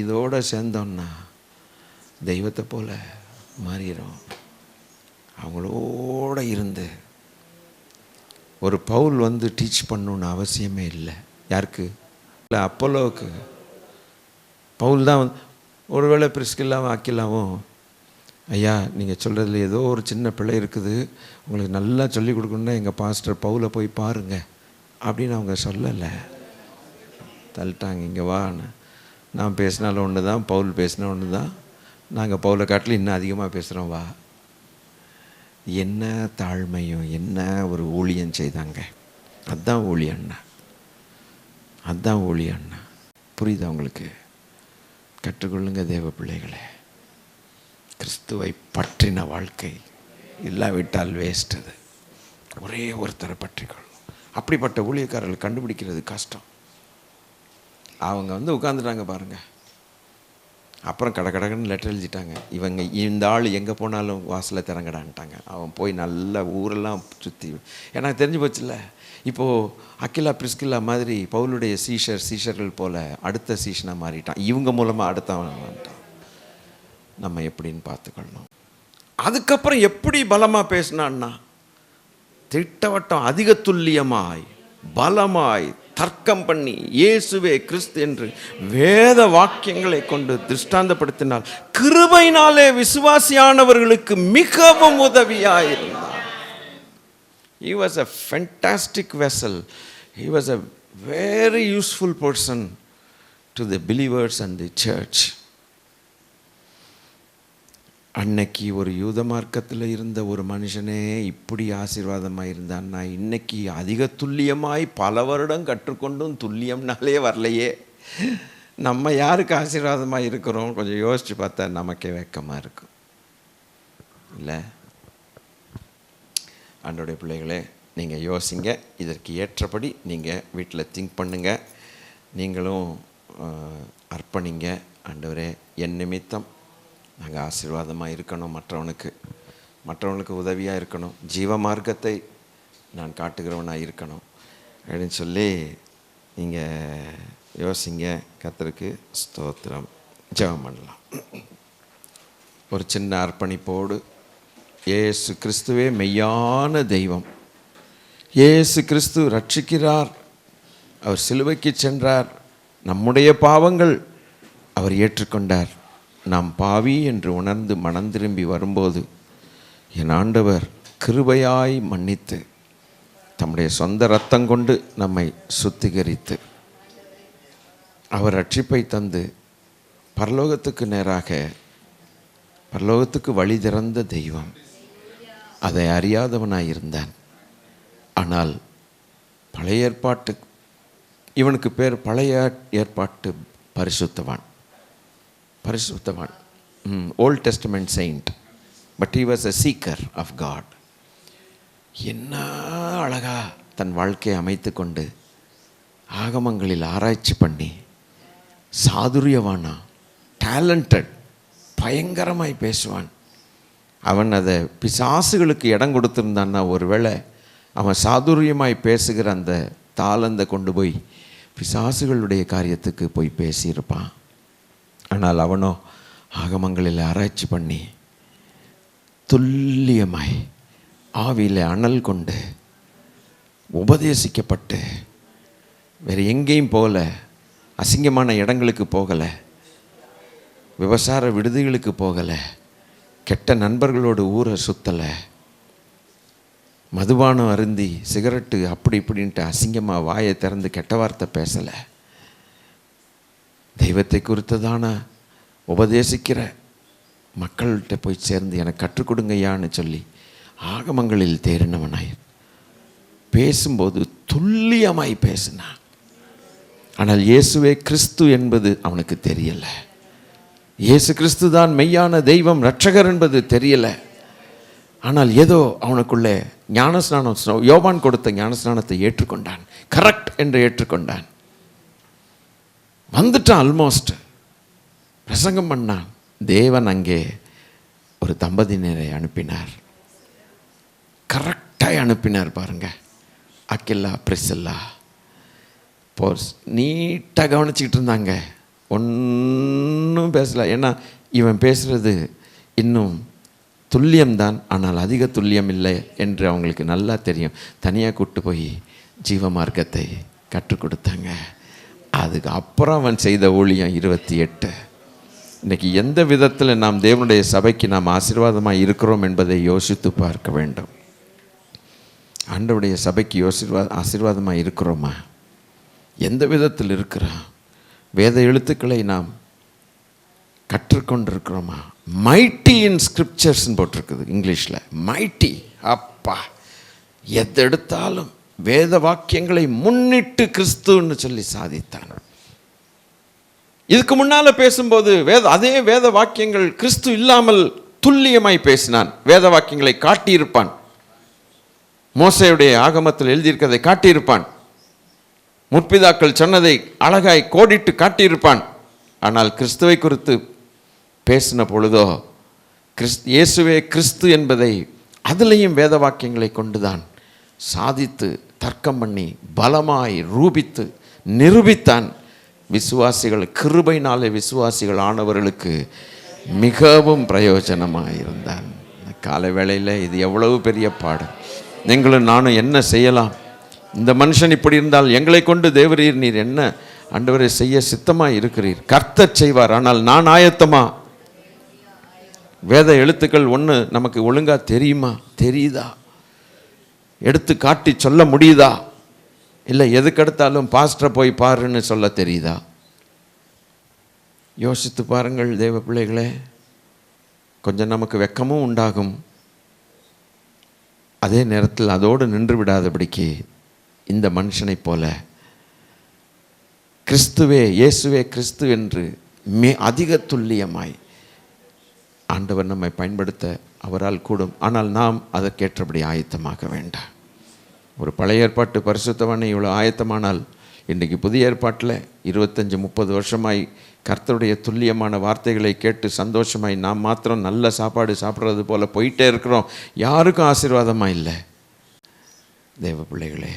இதோட சேர்ந்தோம்னா தெய்வத்தை போல மாறிடும். அவங்களோட இருந்து ஒரு பவுல் வந்து டீச் பண்ணணுன்னு அவசியமே இல்லை. யாருக்கு? இல்லை, அப்போலோவுக்கு. பவுல் தான் ஒருவேளை பிரிஸ்கில்லாவும் அக்கிலாவும், ஐயா நீங்கள் சொல்கிறதுல ஏதோ ஒரு சின்ன பிள்ளை இருக்குது, உங்களுக்கு நல்லா சொல்லிக் கொடுக்கணுன்னா எங்கள் பாஸ்டர் பவுலை போய் பாருங்க அப்படின்னு அவங்க சொல்லலை. தள்ளிட்டாங்க. இங்கே வா, நான் பேசினாலும் ஒன்று தான், பவுல் பேசினா ஒன்று தான், நாங்கள் பவுலை காட்டில் இன்னும் அதிகமாக பேசுகிறோம் வா. என்ன தாழ்மையும் என்ன ஒரு ஊழியம் செய்தாங்க. அதுதான் ஊழியண்ணா, அதுதான் ஊழியண்ணா. புரியுதா உங்களுக்கு? கற்றுக்கொள்ளுங்க தேவ பிள்ளைகளே. கிறிஸ்துவை பற்றின வாழ்க்கை இல்லாவிட்டால் வேஸ்ட். அது ஒரே ஒருத்தரை பற்றிக்கொள்ளும். அப்படிப்பட்ட ஊழியக்காரர்கள் கண்டுபிடிக்கிறது கஷ்டம். அவங்க வந்து உட்காந்துட்டாங்க பாருங்க. அப்புறம் கடகடன்னு லெட்டர் எழுதிட்டாங்க. இவங்க இந்த ஆள் எங்கே போனாலும் வாசலை திறங்கடான்ட்டாங்க. அவன் போய் நல்ல ஊரெல்லாம் சுற்றி, எனக்கு தெரிஞ்சு போச்சுல்ல. இப்போது அக்கிலா பிரிஸ்கில்லா மாதிரி பவுலுடைய சீஷர்கள் போல் அடுத்த சீஷனாக மாறிட்டான். இவங்க மூலமாக அடுத்தவன் வந்துட்டான். நம்ம எப்படின்னு பார்த்துக்கணும். அதுக்கப்புறம் எப்படி பலமாக பேசினான்னா, திட்டவட்டம் அதிக துல்லியமாய் பலமாய் தர்க்கம் பண்ணி இயேசுவே கிறிஸ்து என்று வேத வாக்கியங்களை கொண்டு திருஷ்டாந்தப்படுத்தினால் கிருபையினாலே விசுவாசியானவர்களுக்கு மிகவும் உதவியாயிருந்தார். He was a fantastic vessel. He was a very useful person to the believers and the church. அன்னைக்கு ஒரு யூத மார்க்கத்தில் இருந்த ஒரு மனுஷனே இப்படி ஆசீர்வாதமாக இருந்தான்னா, இன்னைக்கு அதிக துல்லியமாய் பல வருடம் கற்றுக்கொண்டும் துல்லியம்னாலே வரலையே. நம்ம யாருக்கு ஆசீர்வாதமாக இருக்கிறோம்? கொஞ்சம் யோசித்து பார்த்தா நமக்கே வெக்கமாக இருக்கும் இல்லை? ஆண்டவருடைய பிள்ளைகளே, நீங்கள் யோசிங்க. இதற்கு ஏற்றபடி நீங்கள் வீட்டில் திங்க் பண்ணுங்கள். நீங்களும் அர்ப்பணிங்க. ஆண்டவரே, என் நிமித்தம் நாங்கள் ஆசீர்வாதமாக இருக்கணும், மற்றவனுக்கு உதவியாக இருக்கணும், ஜீவ மார்க்கத்தை நான் காட்டுகிறவனாக இருக்கணும் அப்படின்னு சொல்லி நீங்கள் யோசிங்க. கர்த்தருக்கு ஸ்தோத்திரம். ஜெபம் பண்ணலாம். ஒரு சின்ன அர்ப்பணிப்போடு, இயேசு கிறிஸ்துவே மெய்யான தெய்வம். இயேசு கிறிஸ்து ரட்சிக்கிறார். அவர் சிலுவைக்கு சென்றார். நம்முடைய பாவங்கள் அவர் ஏற்றுக்கொண்டார். நாம் பாவி என்று உணர்ந்து மனம் திரும்பி வரும்போது என் ஆண்டவர் கிருபையாய் மன்னித்து தம்முடைய சொந்த இரத்தம் கொண்டு நம்மை சுத்திகரித்து அவர் ரட்சிப்பை தந்து பரலோகத்துக்கு நேராக, பரலோகத்துக்கு வழி திறந்த தெய்வம். அதை அறியாதவனாய் இருந்தான். ஆனால் பழைய ஏற்பாட்டு இவனுக்கு பேர் பழைய ஏற்பாட்டு பரிசுத்தவான். பரிசுத்தவான், old testament saint, but he was a seeker of God. என்ன அழகா தன் வாழ்க்கையை அமைத்து கொண்டு ஆகமங்களில் ஆராய்ச்சி பண்ணி சாதுரியவானா, டேலண்டட், பயங்கரமாய் பேசுவான். அவன் அதை பிசாசுகளுக்கு இடம் கொடுத்துருந்தான்னா ஒருவேளை அவன் சாதுரியமாய் பேசுகிற அந்த தாளந்தை கொண்டு போய் பிசாசுகளுடைய காரியத்துக்கு போய் பேசியிருப்பான். ஆனால் அவனோ ஆகமங்களில் ஆராய்ச்சி பண்ணி துல்லியமாய் ஆவியில் அனல் கொண்டு உபதேசிக்கப்பட்டு வேறு எங்கேயும் போகல, அசிங்கமான இடங்களுக்கு போகலை, விபசார விடுதிகளுக்கு போகலை, கெட்ட நண்பர்களோடு ஊரை சுற்றலை, மதுபானம் அருந்தி சிகரெட்டு அப்படி இப்படின்ட்டு அசிங்கமாக வாயை திறந்து கெட்ட வார்த்தை பேசலை. தெய்வத்தை குறித்ததான உபதேசிக்கிற மக்கள்கிட்ட போய் சேர்ந்து எனக்கு கற்றுக் கொடுங்கய்யான்னு சொல்லி ஆகமங்களில் தேறினவனாய் பேசும்போது துல்லியமாய் பேசினான். ஆனால் இயேசுவே கிறிஸ்து என்பது அவனுக்கு தெரியலை. இயேசு கிறிஸ்து தான் மெய்யான தெய்வம், இரட்சகர் என்பது தெரியலை. ஆனால் ஏதோ அவனுக்குள்ளே ஞானஸ்நானம், யோவான் கொடுத்த ஞானஸ்நானத்தை ஏற்றுக்கொண்டான், கரெக்ட் என்று ஏற்றுக்கொண்டான். வந்துட்டான், ஆல்மோஸ்ட் பிரசங்கம் பண்ணான். தேவன் அங்கே ஒரு தம்பதியினரை அனுப்பினார், கரெக்டாக அனுப்பினார். பாருங்க, அக்கில்லா பிரிசில்லா போஸ் நீட்டாக கவனிச்சிக்கிட்டு இருந்தாங்க, ஒன்றும் பேசலை. ஏன்னா இவன் பேசுகிறது இன்னும் துல்லியம்தான், ஆனால் அதிக துல்லியம் இல்லை என்று அவங்களுக்கு நல்லா தெரியும். தனியாக கூப்பிட்டு போய் ஜீவ மார்க்கத்தை கற்றுக் கொடுத்தாங்க. அதுக்கு அப்புறம் அவன் செய்த ஊழியம் 28. இன்றைக்கி எந்த விதத்தில் நாம் தேவனுடைய சபைக்கு நாம் ஆசீர்வாதமாக இருக்கிறோம் என்பதை யோசித்து பார்க்க வேண்டும். ஆண்டவருடைய சபைக்கு ஆசீர்வாதமாக இருக்கிறோமா? எந்த விதத்தில் இருக்கிறோம்? வேத எழுத்துக்களை நாம் கற்றுக்கொண்டிருக்கிறோமா? மைட்டி இன் ஸ்கிரிப்சர்ஸ்ன்னு போட்டிருக்குது இங்கிலீஷில். மைட்டி, அப்பா, எதெடுத்தாலும் வேத வாக்கியங்களை முன்னிட்டு கிறிஸ்துன்னு சொல்லி சாதித்தான். இதுக்கு முன்னால் பேசும்போது அதே வேத வாக்கியங்கள் கிறிஸ்து இல்லாமல் துல்லியமாய் பேசினான். வேத வாக்கியங்களை காட்டியிருப்பான், மோசேயுடைய ஆகமத்தில் எழுதியிருக்கிறதை காட்டியிருப்பான், முற்பிதாக்கள் சொன்னதை அழகாய் கோடிட்டு காட்டியிருப்பான். ஆனால் கிறிஸ்துவை குறித்து பேசின பொழுதோ இயேசுவே கிறிஸ்து என்பதை அதிலையும் வேத வாக்கியங்களை கொண்டுதான் சாதித்து தர்க்கம் பண்ணி பலமாய் ரூபித்து நிரூபித்தான். விசுவாசிகள், கிருபையினாலே விசுவாசிகள் ஆனவர்களுக்கு மிகவும் பிரயோஜனமாக இருந்தான். காலை வேளையில் இது எவ்வளவு பெரிய பாடம். நீங்களும் நானும் என்ன செய்யலாம்? இந்த மனுஷன் இப்படி இருந்தால் எங்களை கொண்டு தேவரீர் நீர் என்ன ஆண்டவரை செய்ய சித்தமாக இருக்கிறீர்? கர்த்தர் செய்வார். ஆனால் நான் ஆயத்தமா? வேத எழுத்துக்கள் ஒன்று நமக்கு ஒழுங்காக தெரியுமா? தெரியுதா? எடுத்து காட்டி சொல்ல முடியுதா? இல்லை எதுக்கெடுத்தாலும் பாஸ்டரை போய் பாருன்னு சொல்ல தெரியுதா? யோசித்து பாருங்கள் தேவ பிள்ளைகளே. கொஞ்சம் நமக்கு வெட்கமும் உண்டாகும். அதே நேரத்தில் அதோடு நின்று விடாதபடிக்கு இந்த மனுஷனைப் போல கிறிஸ்துவே, இயேசுவே கிறிஸ்து என்று அதிக துல்லியமாய் ஆண்டவர் நம்மை பயன்படுத்த அவரால் கூடும். ஆனால் நாம் அதற்கேற்றபடி ஆயத்தமாக வேண்டாம். ஒரு பழைய ஏற்பாட்டு பரிசுத்தவானை இவ்வளோ ஆயத்தமானால், இன்றைக்கு புதிய ஏற்பாட்டில் 25-30 வருஷமாய் கர்த்தருடைய துல்லியமான வார்த்தைகளை கேட்டு சந்தோஷமாய் நாம் மாத்திரம் நல்ல சாப்பாடு சாப்பிட்றது போல் போயிட்டே இருக்கிறோம். யாருக்கும் ஆசீர்வாதமாக இல்லை. தேவ பிள்ளைகளே,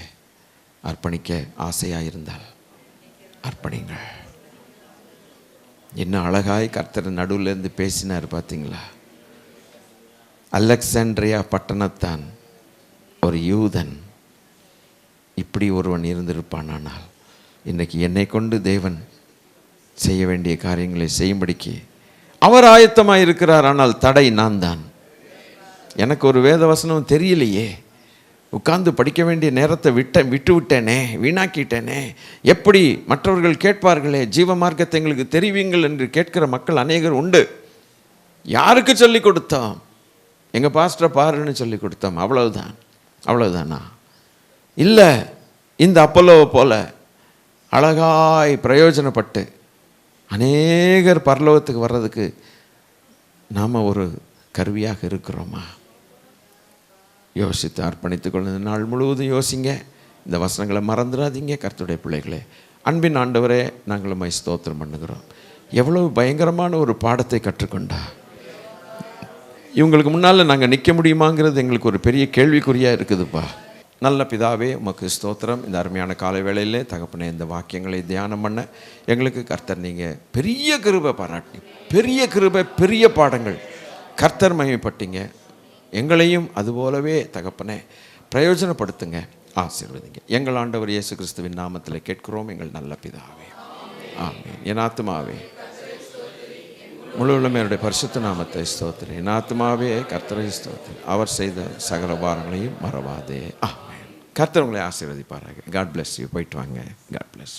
அர்ப்பணிக்க ஆசையாக இருந்தால் அர்ப்பணிங்கள். என்ன அழகாய் கர்த்தர் நடுவிலேருந்து பேசினார் பார்த்தீங்களா? அலெக்சாண்ட்ரியா பட்டணத்தான் ஒரு யூதன் இப்படி ஒருவன் இருந்திருப்பானால், இன்றைக்கி என்னை கொண்டு தேவன் செய்ய வேண்டிய காரியங்களை செய்யும்படிக்கு அவர் ஆயத்தமாக இருக்கிறார். ஆனால் தடை நான் தான். எனக்கு ஒரு வேத வசனம் தெரியலையே, உட்கார்ந்து படிக்க வேண்டிய நேரத்தை விட்டு விட்டேனே, வீணாக்கிட்டேனே, எப்படி மற்றவர்கள் கேட்பார்களே, ஜீவ மார்க்கத்தை எங்களுக்கு தெரிவிங்கள் என்று கேட்கிற மக்கள் அநேகர் உண்டு. யாருக்கு சொல்லி கொடுத்தோம்? எங்கள் பாஸ்டரை பாருன்னு சொல்லி கொடுத்தோம், அவ்வளவுதான். அவ்வளவுதானா? இல்லை, இந்த அப்பல்லோவை போல அழகாய் பிரயோஜனப்பட்டு அநேகர் பரலோகத்துக்கு வர்றதுக்கு நாம் ஒரு கருவியாக இருக்கிறோமா? யோசித்து அர்ப்பணித்துக் கொள்ள நாள் முழுவதும் யோசிங்க. இந்த வசனங்களை மறந்துடாதீங்க. கர்த்தருடைய பிள்ளைகளே, அன்பின் ஆண்டவரே, நாங்கள் உம்மை ஸ்தோத்திரம் பண்ணுகிறோம். எவ்வளவு பயங்கரமான ஒரு பாடத்தை கற்றுக்கொண்டா. இவங்களுக்கு முன்னால் நாங்கள் நிற்க முடியுமாங்கிறது எங்களுக்கு ஒரு பெரிய கேள்விக்குறியாக இருக்குதுப்பா. நல்ல பிதாவே, உமக்கு ஸ்தோத்திரம். இந்த அருமையான காலை வேளையிலே தகப்பனே, இந்த வாக்கியங்களை தியானம் பண்ண எங்களுக்கு கர்த்தர் நீங்கள் பெரிய கிருபை பாராட்டி, பெரிய கிருபை, பெரிய பாடங்கள் கர்த்தர் மகிமைப்பட்டீங்க. எங்களையும் அதுபோலவே தகப்பனே பிரயோஜனப்படுத்துங்க, ஆசீர்வதிங்க. எங்கள் ஆண்டவர் இயேசு கிறிஸ்துவின் நாமத்தில் கேட்கிறோம் எங்கள் நல்ல பிதாவே, ஆமென். என் ஆத்துமாவே முழு உள்ளமையுடைய பரிசுத்த நாமத்தை ஸ்தோத்திரி. என் ஆத்துமாவே கர்த்தரை ஸ்தோத்திரி. அவர் செய்த சகல உபகாரங்களையும் மறவாதே. ஆமென். கர்த்தர் உங்களை ஆசீர்வதிப்பாராக. God bless you. போயிட்டு வாங்க. God plus.